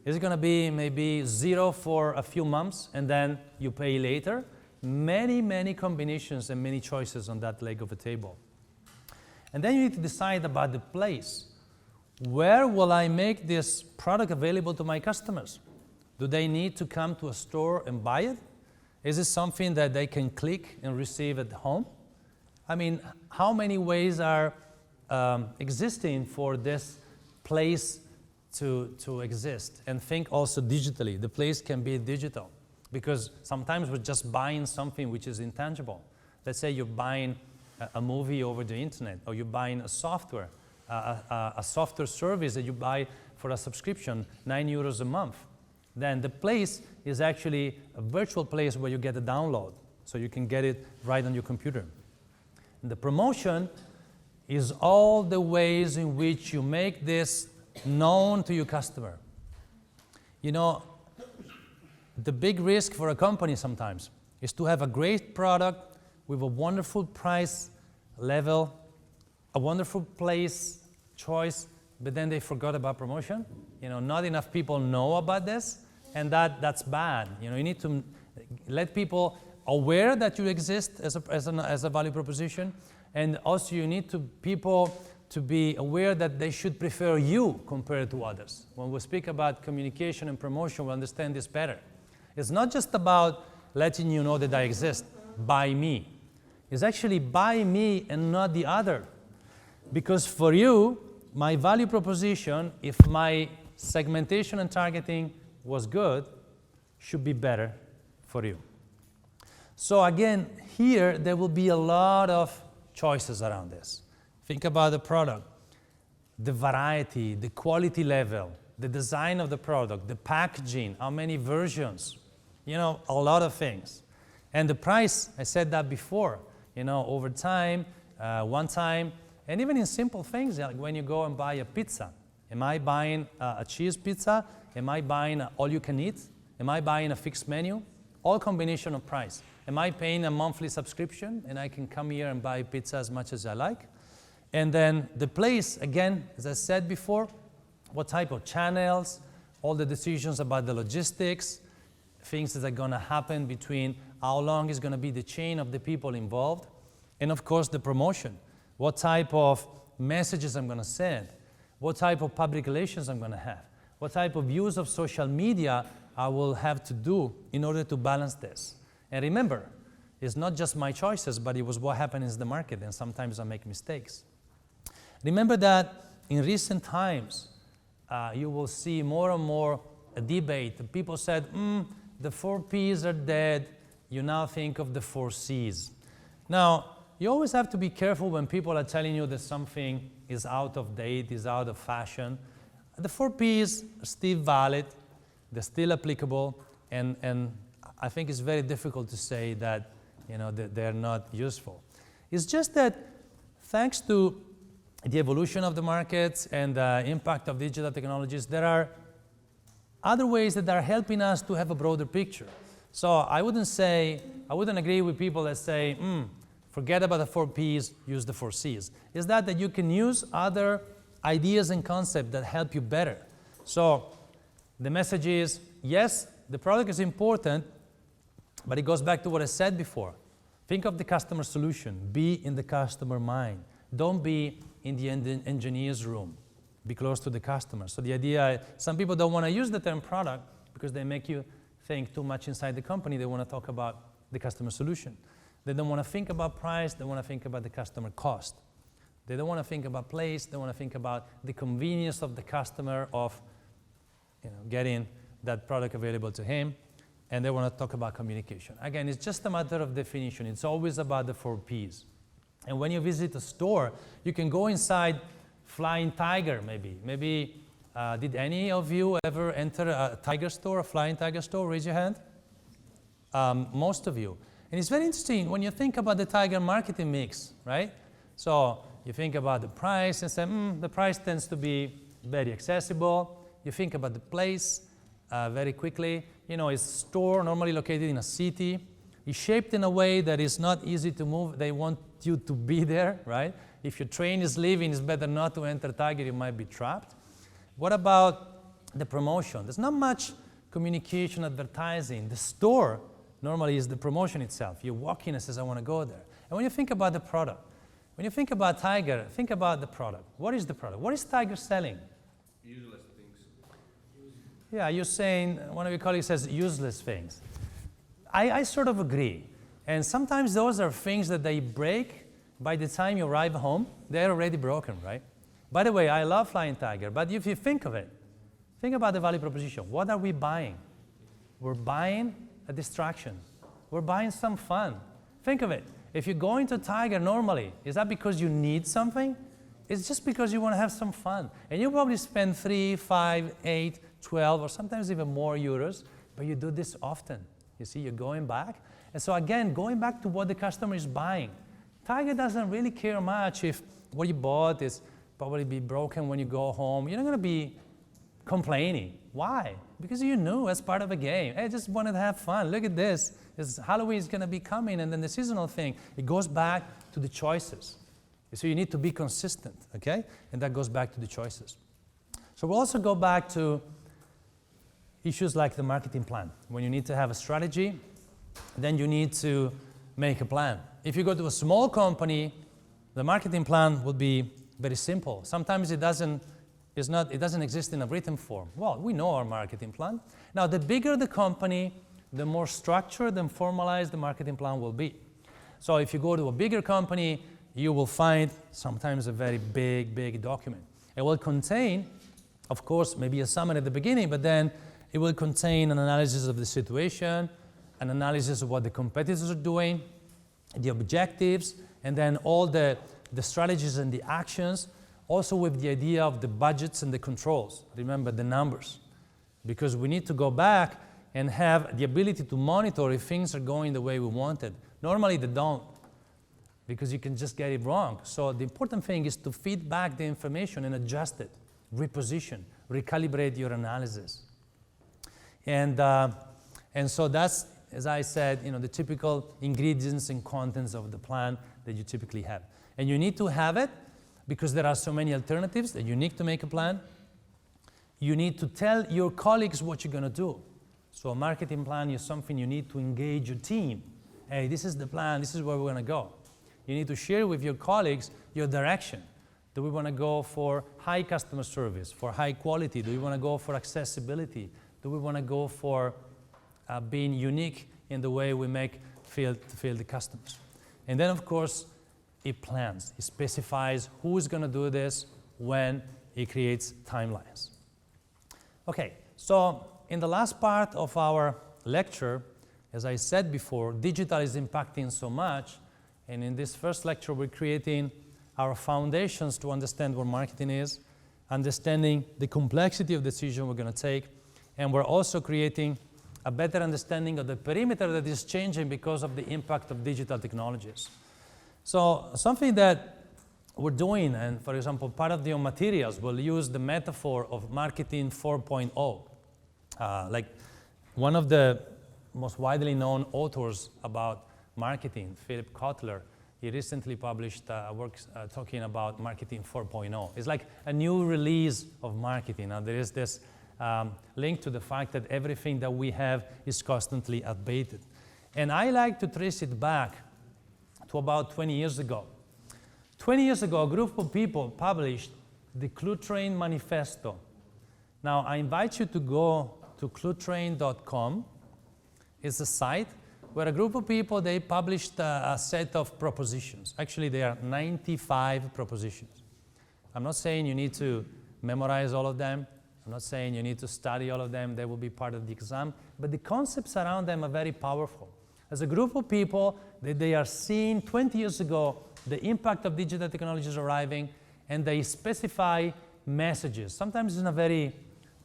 Is it going to be maybe zero for a few months and then you pay later? Many, many combinations and many choices on that leg of the table. And then you need to decide about the place. Where will I make this product available to my customers? Do they need to come to a store and buy it? Is it something that they can click and receive at home? I mean, how many ways are existing for this place to exist? And think also digitally. The place can be digital, because sometimes we're just buying something which is intangible. Let's say you're buying a movie over the internet, or you're buying a software service that you buy for a subscription, €9 a month. Then the place is actually a virtual place where you get a download, so you can get it right on your computer. And the promotion is all the ways in which you make this known to your customer. You know, the big risk for a company sometimes is to have a great product with a wonderful price level, a wonderful place choice, but then they forgot about promotion. You know, not enough people know about this, and that's bad. You know, you need to let people aware that you exist as a value proposition, and also you need people to be aware that they should prefer you compared to others. When we speak about communication and promotion, we understand this better. It's not just about letting you know that I exist, buy me. It's actually buy me and not the other. Because for you, my value proposition, if my segmentation and targeting was good, should be better for you. So again, here there will be a lot of choices around this. Think about the product, the variety, the quality level, the design of the product, the packaging, how many versions, you know, a lot of things. And the price, I said that before, you know, over time, one time, and even in simple things, like when you go and buy a pizza. Am I buying a cheese pizza? Am I buying all you can eat? Am I buying a fixed menu? All combination of price. Am I paying a monthly subscription and I can come here and buy pizza as much as I like? And then the place, again, as I said before, what type of channels, all the decisions about the logistics, things that are going to happen between how long is going to be the chain of the people involved, and of course the promotion. What type of messages I'm going to send, what type of public relations I'm going to have, what type of use of social media I will have to do in order to balance this. And remember, it's not just my choices, but it was what happens in the market, and sometimes I make mistakes. Remember that in recent times, you will see more and more a debate. People said, the 4 Ps are dead. You now think of the 4 Cs. Now, you always have to be careful when people are telling you that something is out of date, is out of fashion. The 4 Ps are still valid. They're still applicable. And I think it's very difficult to say that, that they're not useful. It's just that thanks to the evolution of the markets and the impact of digital technologies, there are other ways that are helping us to have a broader picture. So I wouldn't agree with people that say, forget about the 4 Ps, use the 4 Cs. It's that you can use other ideas and concepts that help you better. So the message is, yes, the product is important, but it goes back to what I said before. Think of the customer solution. Be in the customer mind. Don't be in the engineer's room. Be close to the customer. So the idea, some people don't want to use the term product because they make you think too much inside the company. They want to talk about the customer solution. They don't want to think about price. They want to think about the customer cost. They don't want to think about place. They want to think about the convenience of the customer of getting that product available to him. And they want to talk about communication. Again, it's just a matter of definition. It's always about the 4 Ps. And when you visit a store, you can go inside Flying Tiger, maybe. Maybe, did any of you ever enter a Tiger store, a Flying Tiger store? Raise your hand. Most of you. And it's very interesting when you think about the Tiger marketing mix, right? So you think about the price and say, the price tends to be very accessible. You think about the place very quickly. It's a store normally located in a city. It's shaped in a way that is not easy to move. They want you to be there, right? If your train is leaving, it's better not to enter Tiger. You might be trapped. What about the promotion? There's not much communication, advertising. The store normally is the promotion itself. You walk in and says, I want to go there. And when you think about the product, when you think about Tiger, think about the product. What is the product? What is Tiger selling? Useless things. Yeah, you're saying, one of your colleagues says useless things. I sort of agree. And sometimes those are things that they break by the time you arrive home. They're already broken, right? By the way, I love Flying Tiger, but if you think of it, think about the value proposition. What are we buying? We're buying a distraction. We're buying some fun. Think of it. If you go into Tiger normally, is that because you need something? It's just because you want to have some fun. And you probably spend 3, 5, 8, 12, or sometimes even more euros, but you do this often. You see, you're going back. And so again, going back to what the customer is buying. Tiger doesn't really care much if what you bought is probably be broken when you go home. You're not going to be complaining. Why? Because you knew as part of a game. Hey, I just wanted to have fun. Look at this. Halloween is going to be coming, and then the seasonal thing. It goes back to the choices. So you need to be consistent, okay? And that goes back to the choices. So we'll also go back to issues like the marketing plan. When you need to have a strategy, then you need to make a plan. If you go to a small company, the marketing plan would be very simple. Sometimes it doesn't exist in a written form. Well, we know our marketing plan. Now, the bigger the company, the more structured and formalized the marketing plan will be. So if you go to a bigger company, you will find sometimes a very big document. It will contain, of course, maybe a summary at the beginning, but then it will contain an analysis of the situation, an analysis of what the competitors are doing, the objectives, and then all the strategies and the actions, also with the idea of the budgets and the controls. Remember the numbers, because we need to go back and have the ability to monitor if things are going the way we wanted. Normally they don't, because you can just get it wrong. So the important thing is to feed back the information and adjust it, reposition, recalibrate your analysis. And so that's, as I said, the typical ingredients and contents of the plan that you typically have. And you need to have it because there are so many alternatives that you need to make a plan. You need to tell your colleagues what you're going to do. So a marketing plan is something you need to engage your team. Hey, this is the plan, this is where we're going to go. You need to share with your colleagues your direction. Do we want to go for high customer service, for high quality? Do we want to go for accessibility? Do we want to go for being unique in the way we make feel the customers? And then, of course, it plans. It specifies who is going to do this, when. It creates timelines. Okay, so in the last part of our lecture, as I said before, digital is impacting so much. And in this first lecture, we're creating our foundations to understand what marketing is, understanding the complexity of decision we're going to take, and we're also creating a better understanding of the perimeter that is changing because of the impact of digital technologies. So something that we're doing, and for example, part of the materials will use the metaphor of marketing 4.0. Like one of the most widely known authors about marketing, Philip Kotler, he recently published a work talking about marketing 4.0. It's like a new release of marketing. Now there is this link to the fact that everything that we have is constantly updated. And I like to trace it back to about 20 years ago. 20 years ago, a group of people published the ClueTrain Manifesto. Now, I invite you to go to cluetrain.com. It's a site where a group of people, they published a set of propositions. Actually, there are 95 propositions. I'm not saying you need to memorize all of them. I'm not saying you need to study all of them. They will be part of the exam. But the concepts around them are very powerful. As a group of people, they are seeing 20 years ago the impact of digital technologies arriving, and they specify messages, sometimes in a very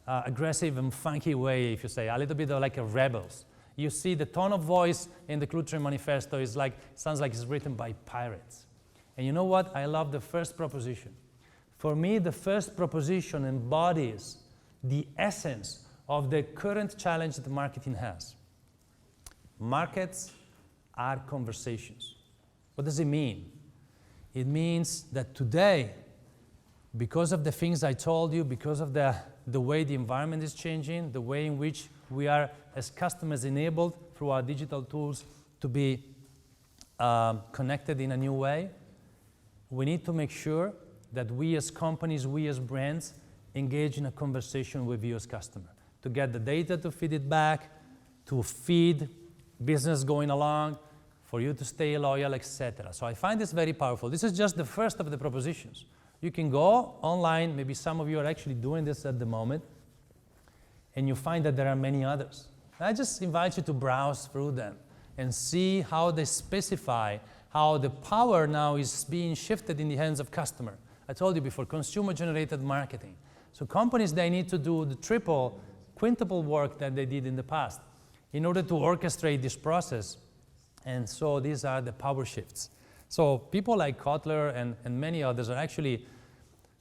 aggressive and funky way, if you say, a little bit like a rebels. You see the tone of voice in the ClueTrain Manifesto is like, sounds like it's written by pirates. And you know what? I love the first proposition. For me, the first proposition embodies the essence of the current challenge that marketing has. Markets are conversations. What does it mean? It means that today, because of the things I told you, because of the way the environment is changing, the way in which we are as customers enabled through our digital tools to be connected in a new way, we need to make sure that we as companies, we as brands, engage in a conversation with you as customer, to get the data to feed it back, to feed business going along, for you to stay loyal, etc. So I find this very powerful. This is just the first of the propositions. You can go online, maybe some of you are actually doing this at the moment, and you find that there are many others. I just invite you to browse through them and see how they specify how the power now is being shifted in the hands of customer. I told you before, consumer-generated marketing. So companies, they need to do the triple, quintuple work that they did in the past in order to orchestrate this process. And so these are the power shifts. So people like Kotler and many others are actually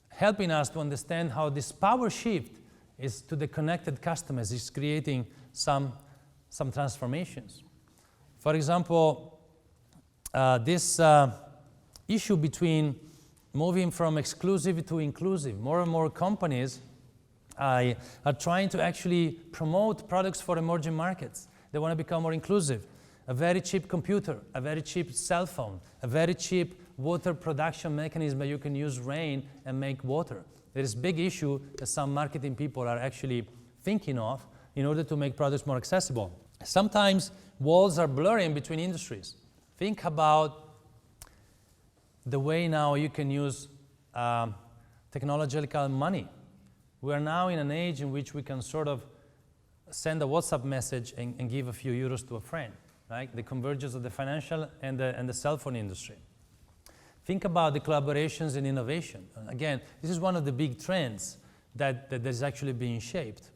helping us to understand how this power shift is to the connected customers, is creating some transformations. For example, this issue between moving from exclusive to inclusive. More and more companies are trying to actually promote products for emerging markets. They want to become more inclusive. A very cheap computer, a very cheap cell phone, a very cheap water production mechanism that you can use rain and make water. There is a big issue that some marketing people are actually thinking of in order to make products more accessible. Sometimes walls are blurring between industries. Think about the way now you can use technological money. We are now in an age in which we can sort of send a WhatsApp message and give a few euros to a friend. Right? The convergence of the financial and the cell phone industry. Think about the collaborations and innovation. Again, this is one of the big trends that is actually being shaped.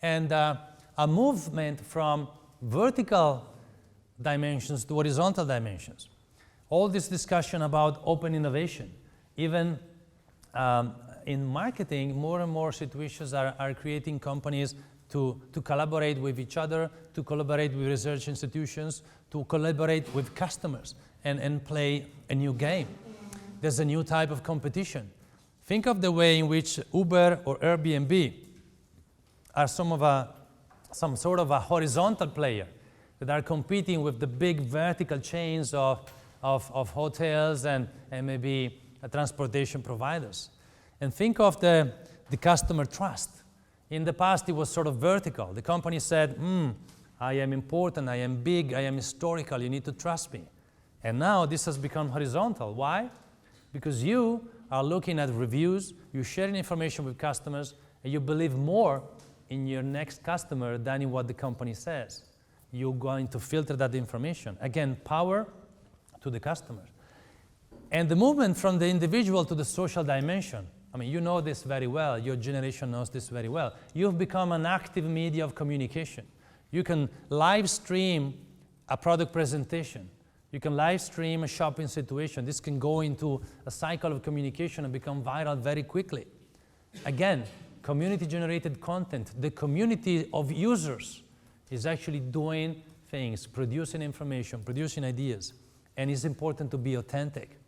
And a movement from vertical dimensions to horizontal dimensions. All this discussion about open innovation. Even in marketing, more and more situations are creating companies to collaborate with each other, to collaborate with research institutions, to collaborate with customers and play a new game. There's a new type of competition. Think of the way in which Uber or Airbnb are some of some sort of a horizontal player that are competing with the big vertical chains of hotels and maybe transportation providers. And think of the customer trust. In the past, it was sort of vertical. The company said, I am important, I am big, I am historical, you need to trust me. And now this has become horizontal. Why? Because you are looking at reviews, you're sharing information with customers, and you believe more in your next customer than in what the company says. You're going to filter that information. Again, power to the customer. And the movement from the individual to the social dimension. I mean, you know this very well. Your generation knows this very well. You've become an active media of communication. You can live stream a product presentation. You can live stream a shopping situation. This can go into a cycle of communication and become viral very quickly. Again, community-generated content. The community of users is actually doing things, producing information, producing ideas. And it's important to be authentic.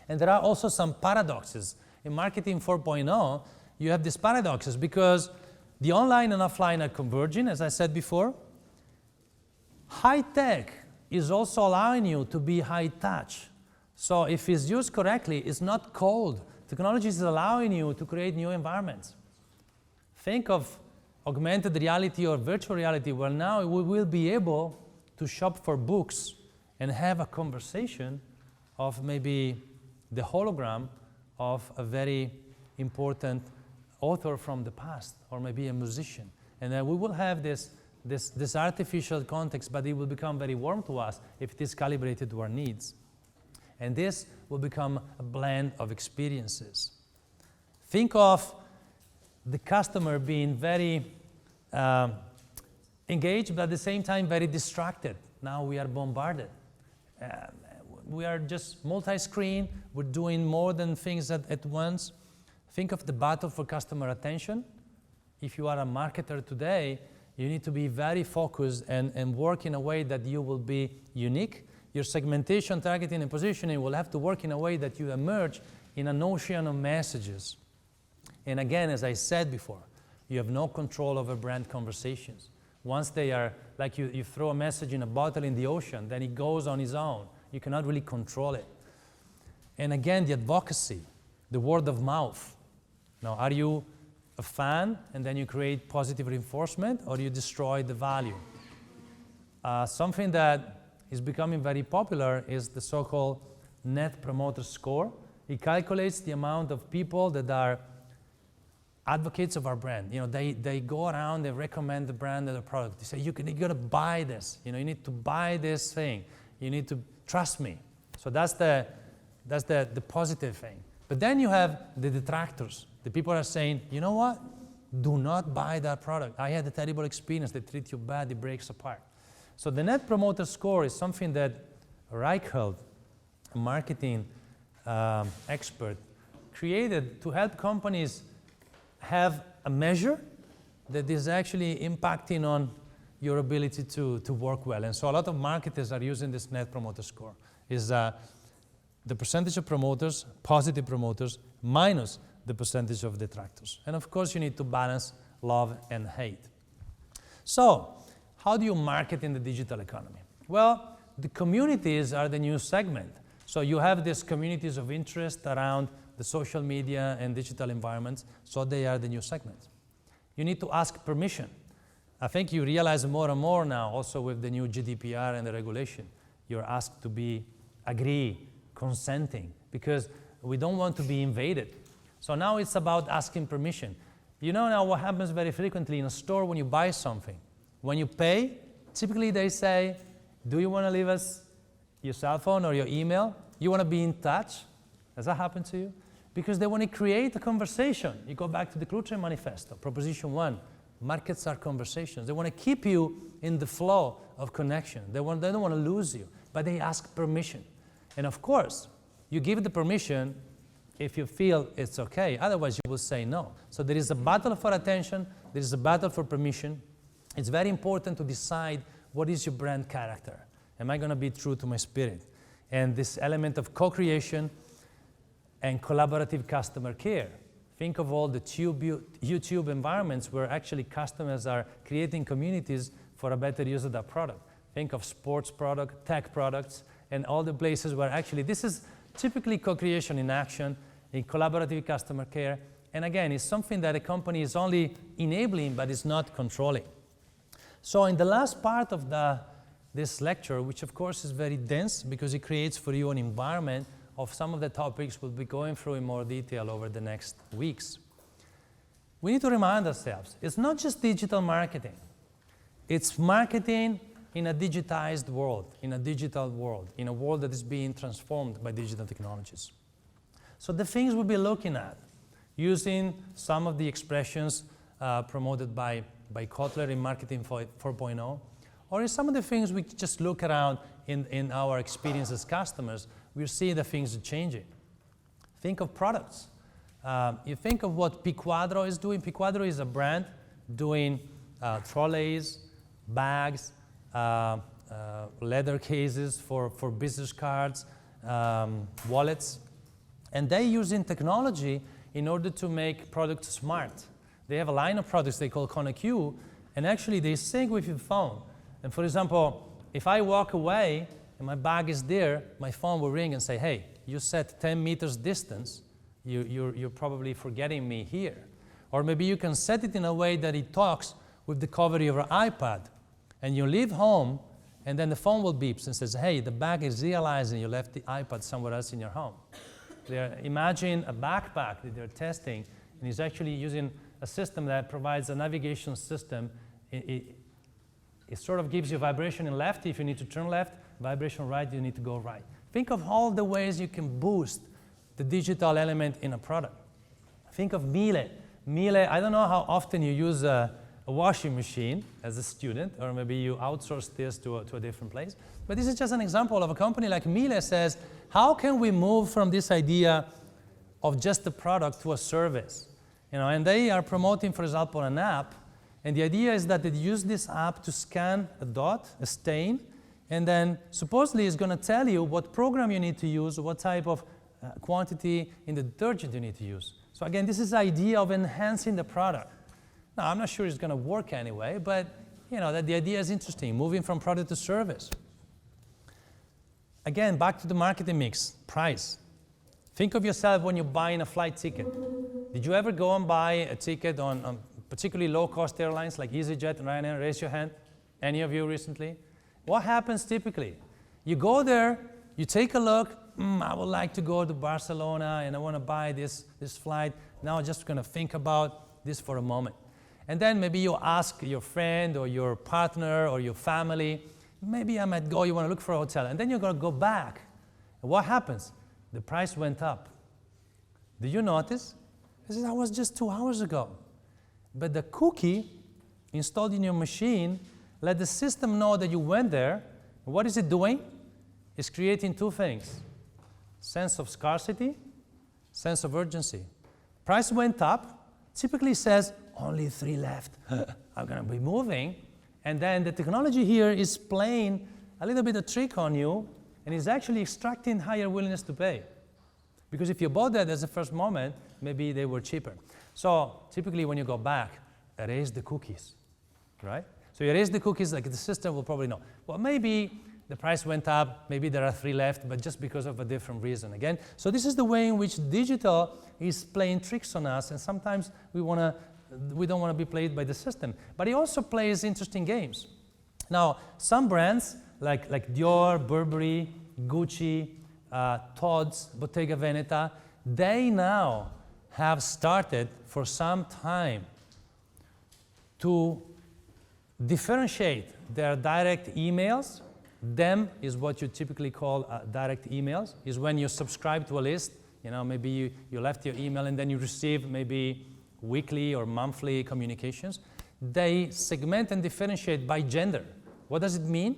And there are also some paradoxes. In Marketing 4.0, you have these paradoxes because the online and offline are converging, as I said before. High tech is also allowing you to be high touch. So if it's used correctly, it's not cold. Technology is allowing you to create new environments. Think of augmented reality or virtual reality, where now we will be able to shop for books and have a conversation of maybe the hologram of a very important author from the past, or maybe a musician. And then we will have this artificial context, but it will become very warm to us if it is calibrated to our needs. And this will become a blend of experiences. Think of the customer being very engaged, but at the same time very distracted. Now we are bombarded. We are just multi-screen. We're doing more than things at once. Think of the battle for customer attention. If you are a marketer today, you need to be very focused and work in a way that you will be unique. Your segmentation, targeting, and positioning will have to work in a way that you emerge in an ocean of messages. And again, as I said before, you have no control over brand conversations. Once they are, like you throw a message in a bottle in the ocean, then it goes on its own. You cannot really control it. And again, the advocacy, the word of mouth. Now, are you a fan and then you create positive reinforcement, or you destroy the value? Something that is becoming very popular is the so-called Net Promoter Score. It calculates the amount of people that are advocates of our brand. You know, they go around, they recommend the brand or the product. They say, you gotta buy this. You know, you need to buy this thing. You need to trust me. So that's the positive thing. But then you have the detractors. The people are saying, you know what? Do not buy that product. I had a terrible experience. They treat you bad. It breaks apart. So the Net Promoter Score is something that Reichheld, a marketing expert, created to help companies have a measure that is actually impacting on your ability to work well. And so a lot of marketers are using this Net Promoter Score. Is the percentage of promoters, positive promoters, minus the percentage of detractors. And of course, you need to balance love and hate. So, how do you market in the digital economy? Well, the communities are the new segment. So you have these communities of interest around the social media and digital environments, so they are the new segments. You need to ask permission. I think you realize more and more now, also with the new GDPR and the regulation, you're asked to agree, consenting, because we don't want to be invaded. So now it's about asking permission. You know now what happens very frequently in a store when you buy something. When you pay, typically they say, do you want to leave us your cell phone or your email? You want to be in touch? Does that happen to you? Because they want to create a conversation. You go back to the Clutterman Manifesto, Proposition 1. Markets are conversations. They want to keep you in the flow of connection. They don't want to lose you, but they ask permission. And of course, you give the permission if you feel it's okay. Otherwise, you will say no. So there is a battle for attention. There is a battle for permission. It's very important to decide what is your brand character. Am I going to be true to my spirit? And this element of co-creation and collaborative customer care. Think of all the YouTube environments where actually customers are creating communities for a better use of that product. Think of sports product, tech products, and all the places where actually this is typically co-creation in action, in collaborative customer care. And again, it's something that a company is only enabling but is not controlling. So in the last part of this lecture, which of course is very dense because it creates for you an environment of some of the topics we'll be going through in more detail over the next weeks. We need to remind ourselves, it's not just digital marketing. It's marketing in a digitized world, in a digital world, in a world that is being transformed by digital technologies. So the things we'll be looking at, using some of the expressions promoted by Kotler in Marketing 4.0, or in some of the things we just look around in our experience as customers, we see the things are changing. Think of products. You think of what Piquadro is doing. Piquadro is a brand doing trolleys, bags, leather cases for business cards, wallets. And they're using technology in order to make products smart. They have a line of products they call ConnectU, and actually they sync with your phone. And for example, if I walk away and my bag is there, my phone will ring and say, hey, you set 10 meters distance, you're probably forgetting me here. Or maybe you can set it in a way that it talks with the cover of your iPad. And you leave home, and then the phone will beep and says, hey, the bag is realizing you left the iPad somewhere else in your home. Imagine a backpack that they're testing, and it's actually using a system that provides a navigation system. It sort of gives you vibration in left if you need to turn left, vibration right, you need to go right. Think of all the ways you can boost the digital element in a product. Think of Miele. Miele, I don't know how often you use a washing machine as a student, or maybe you outsource this to a different place. But this is just an example of a company like Miele says, how can we move from this idea of just a product to a service? And they are promoting, for example, an app. And the idea is that they use this app to scan a dot, a stain, and then supposedly it's going to tell you what program you need to use, what type of quantity in the detergent you need to use. So again, this is the idea of enhancing the product. Now, I'm not sure it's going to work anyway, but that the idea is interesting, moving from product to service. Again, back to the marketing mix, price. Think of yourself when you're buying a flight ticket. Did you ever go and buy a ticket on particularly low-cost airlines like EasyJet and Ryanair? Raise your hand. Any of you recently? What happens typically? You go there, you take a look, I would like to go to Barcelona and I want to buy this flight. Now I'm just going to think about this for a moment. And then maybe you ask your friend or your partner or your family, maybe I might go, you want to look for a hotel. And then you're going to go back. And what happens? The price went up. Do you notice? That was just 2 hours ago. But the cookie installed in your machine let the system know that you went there. And what is it doing? It's creating two things. Sense of scarcity, sense of urgency. Price went up, typically says, only 3 left. I'm going to be moving. And then the technology here is playing a little bit of trick on you, and is actually extracting higher willingness to pay. Because if you bought that as a first moment, maybe they were cheaper. So typically when you go back, erase the cookies, right? So you erase the cookies, like the system will probably know. Well, maybe the price went up, maybe there are 3 left, but just because of a different reason again. So this is the way in which digital is playing tricks on us, and sometimes we don't want to be played by the system. But it also plays interesting games. Now, some brands like Dior, Burberry, Gucci, Tod's, Bottega Veneta, they now have started for some time to differentiate their direct emails. Them is what you typically call direct emails, is when you subscribe to a list. Maybe you left your email and then you receive maybe weekly or monthly communications. They segment and differentiate by gender. What does it mean?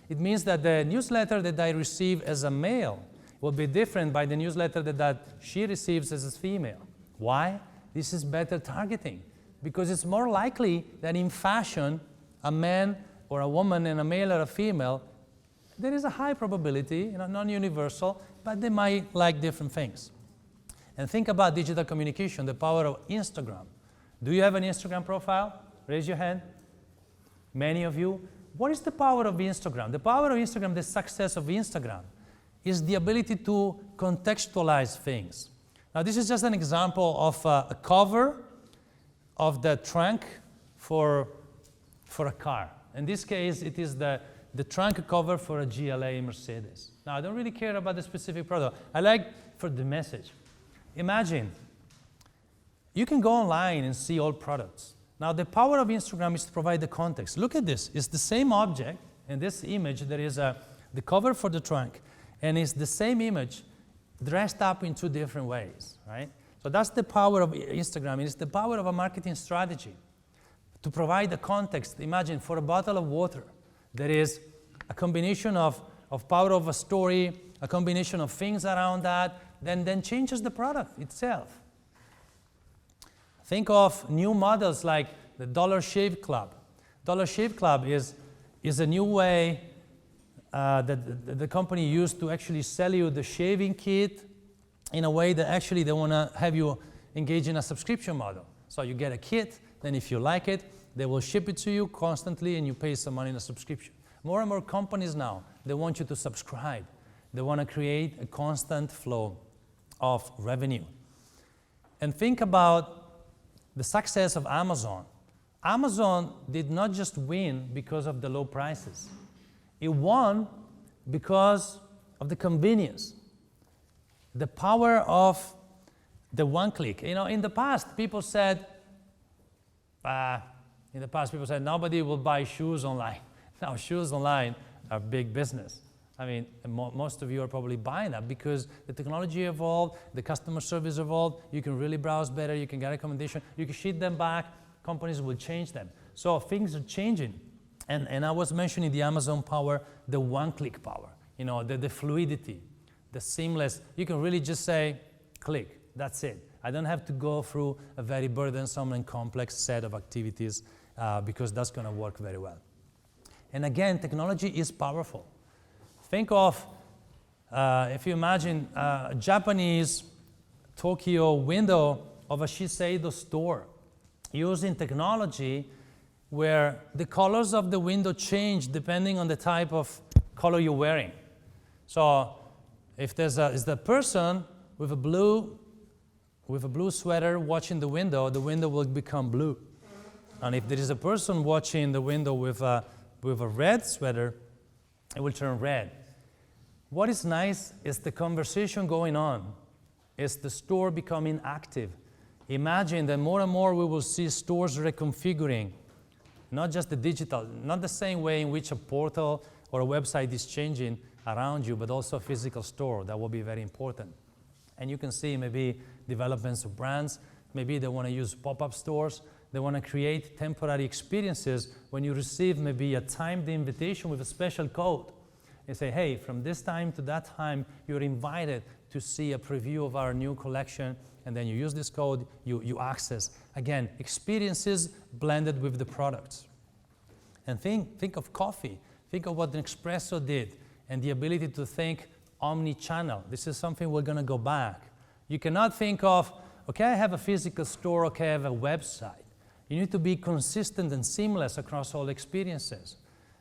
It means that the newsletter that I receive as a male will be different by the newsletter that she receives as a female. Why? This is better targeting, because it's more likely that in fashion, a man or a woman and a male or a female, there is a high probability, non-universal, but they might like different things. And think about digital communication, the power of Instagram. Do you have an Instagram profile? Raise your hand. Many of you. What is the power of Instagram? The power of Instagram, the success of Instagram, is the ability to contextualize things. Now, this is just an example of a cover of the trunk for a car. In this case, it is the trunk cover for a GLA Mercedes. Now, I don't really care about the specific product. I like for the message. Imagine, you can go online and see all products. Now, the power of Instagram is to provide the context. Look at this. It's the same object. In this image, there is the cover for the trunk, and it's the same image dressed up in two different ways, right? So that's the power of Instagram. It's the power of a marketing strategy to provide the context. Imagine for a bottle of water, there is a combination of power of a story, a combination of things around that, then changes the product itself. Think of new models like the Dollar Shave Club. Dollar Shave Club is a new way that the company used to actually sell you the shaving kit in a way that actually they want to have you engage in a subscription model. So you get a kit, then if you like it, they will ship it to you constantly and you pay some money in a subscription. More and more companies now, they want you to subscribe. They want to create a constant flow of revenue. And think about the success of Amazon. Amazon did not just win because of the low prices. It won because of the convenience, the power of the one click. You know, in the past, people said, nobody will buy shoes online. Now, shoes online are big business. I mean, most of you are probably buying that because the technology evolved, the customer service evolved, you can really browse better, you can get recommendation, you can ship them back, companies will change them. So things are changing. And I was mentioning the Amazon power, the one-click power, you know, the fluidity, the seamless. You can really just say, click, that's it. I don't have to go through a very burdensome and complex set of activities because that's going to work very well. And again, technology is powerful. Think of, if you imagine a Japanese Tokyo window of a Shiseido store using technology where the colors of the window change depending on the type of color you're wearing. So if there's a person with a blue sweater watching the window will become blue. And if there is a person watching the window with a red sweater, it will turn red. What is nice is the conversation going on. Is the store becoming active. Imagine that more and more we will see stores reconfiguring, not just the digital, not the same way in which a portal or a website is changing around you, but also a physical store. That will be very important. And you can see maybe developments of brands. Maybe they want to use pop-up stores. They want to create temporary experiences when you receive maybe a timed invitation with a special code. They say, hey, from this time to that time, you're invited to see a preview of our new collection, and then you use this code, you access. Again, experiences blended with the products. And think of coffee. Think of what Nespresso did, and the ability to think omni-channel. This is something we're going to go back. You cannot think of, okay, I have a physical store, okay, I have a website. You need to be consistent and seamless across all experiences.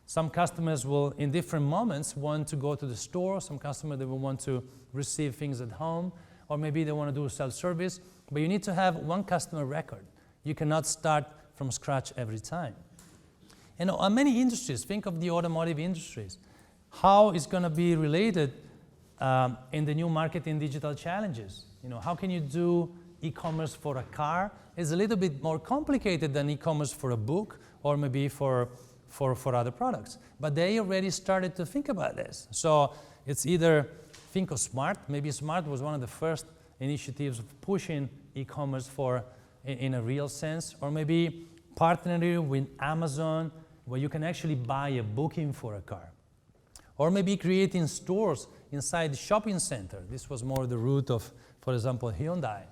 Some customers will, in different moments, want to go to the store. Some customers, they will want to receive things at home, or maybe they want to do self-service. But you need to have one customer record. You cannot start from scratch every time. And many industries, think of the automotive industries. How is going to be related in the new marketing digital challenges? You know, how can you do e-commerce for a car? It's a little bit more complicated than e-commerce for a book or maybe for other products. But they already started to think about this. So it's either think of Smart. Maybe Smart was one of the first initiatives of pushing e-commerce in a real sense, or maybe partnering with Amazon where you can actually buy a booking for a car. Or maybe creating stores inside the shopping center. This was more the route of, for example, Hyundai.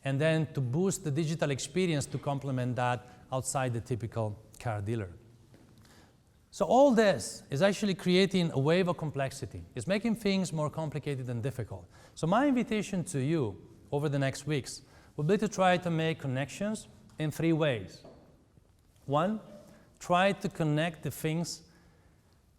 And then to boost the digital experience to complement that outside the typical car dealer. So all this is actually creating a wave of complexity. It's making things more complicated and difficult. So my invitation to you over the next weeks will be to try to make connections in 3 ways. One, try to connect the things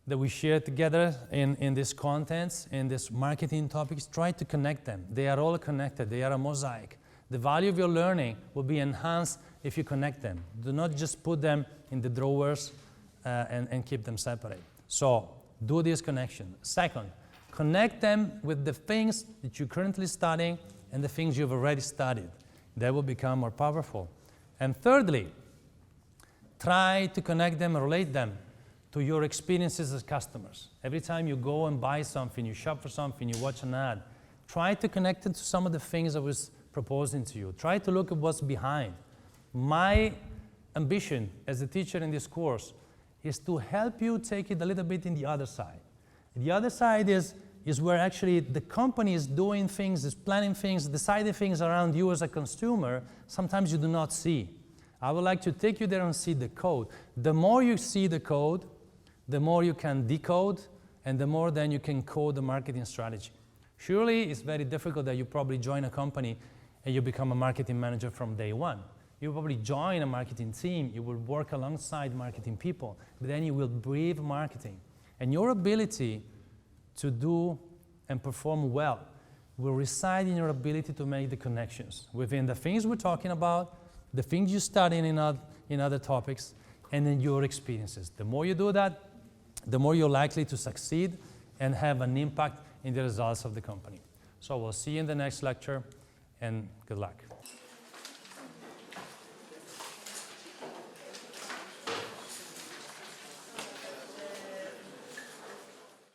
that we share together in these contents, in these marketing topics. Try to connect them. They are all connected. They are a mosaic. The value of your learning will be enhanced if you connect them. Do not just put them in the drawers and keep them separate. So do this connection. Second, connect them with the things that you're currently studying and the things you've already studied. They will become more powerful. And thirdly, try to connect them, relate them to your experiences as customers. Every time you go and buy something, you shop for something, you watch an ad, try to connect it to some of the things I was proposing to you. Try to look at what's behind. My ambition as a teacher in this course is to help you take it a little bit in the other side. The other side is where actually the company is doing things, is planning things, deciding things around you as a consumer, sometimes you do not see. I would like to take you there and see the code. The more you see the code, the more you can decode, and the more then you can code the marketing strategy. Surely it's very difficult that you probably join a company and you become a marketing manager from day one. You probably join a marketing team, you will work alongside marketing people, but then you will breathe marketing. And your ability to do and perform well will reside in your ability to make the connections within the things we're talking about, the things you study in other topics, and in your experiences. The more you do that, the more you're likely to succeed and have an impact in the results of the company. So we'll see you in the next lecture, and good luck.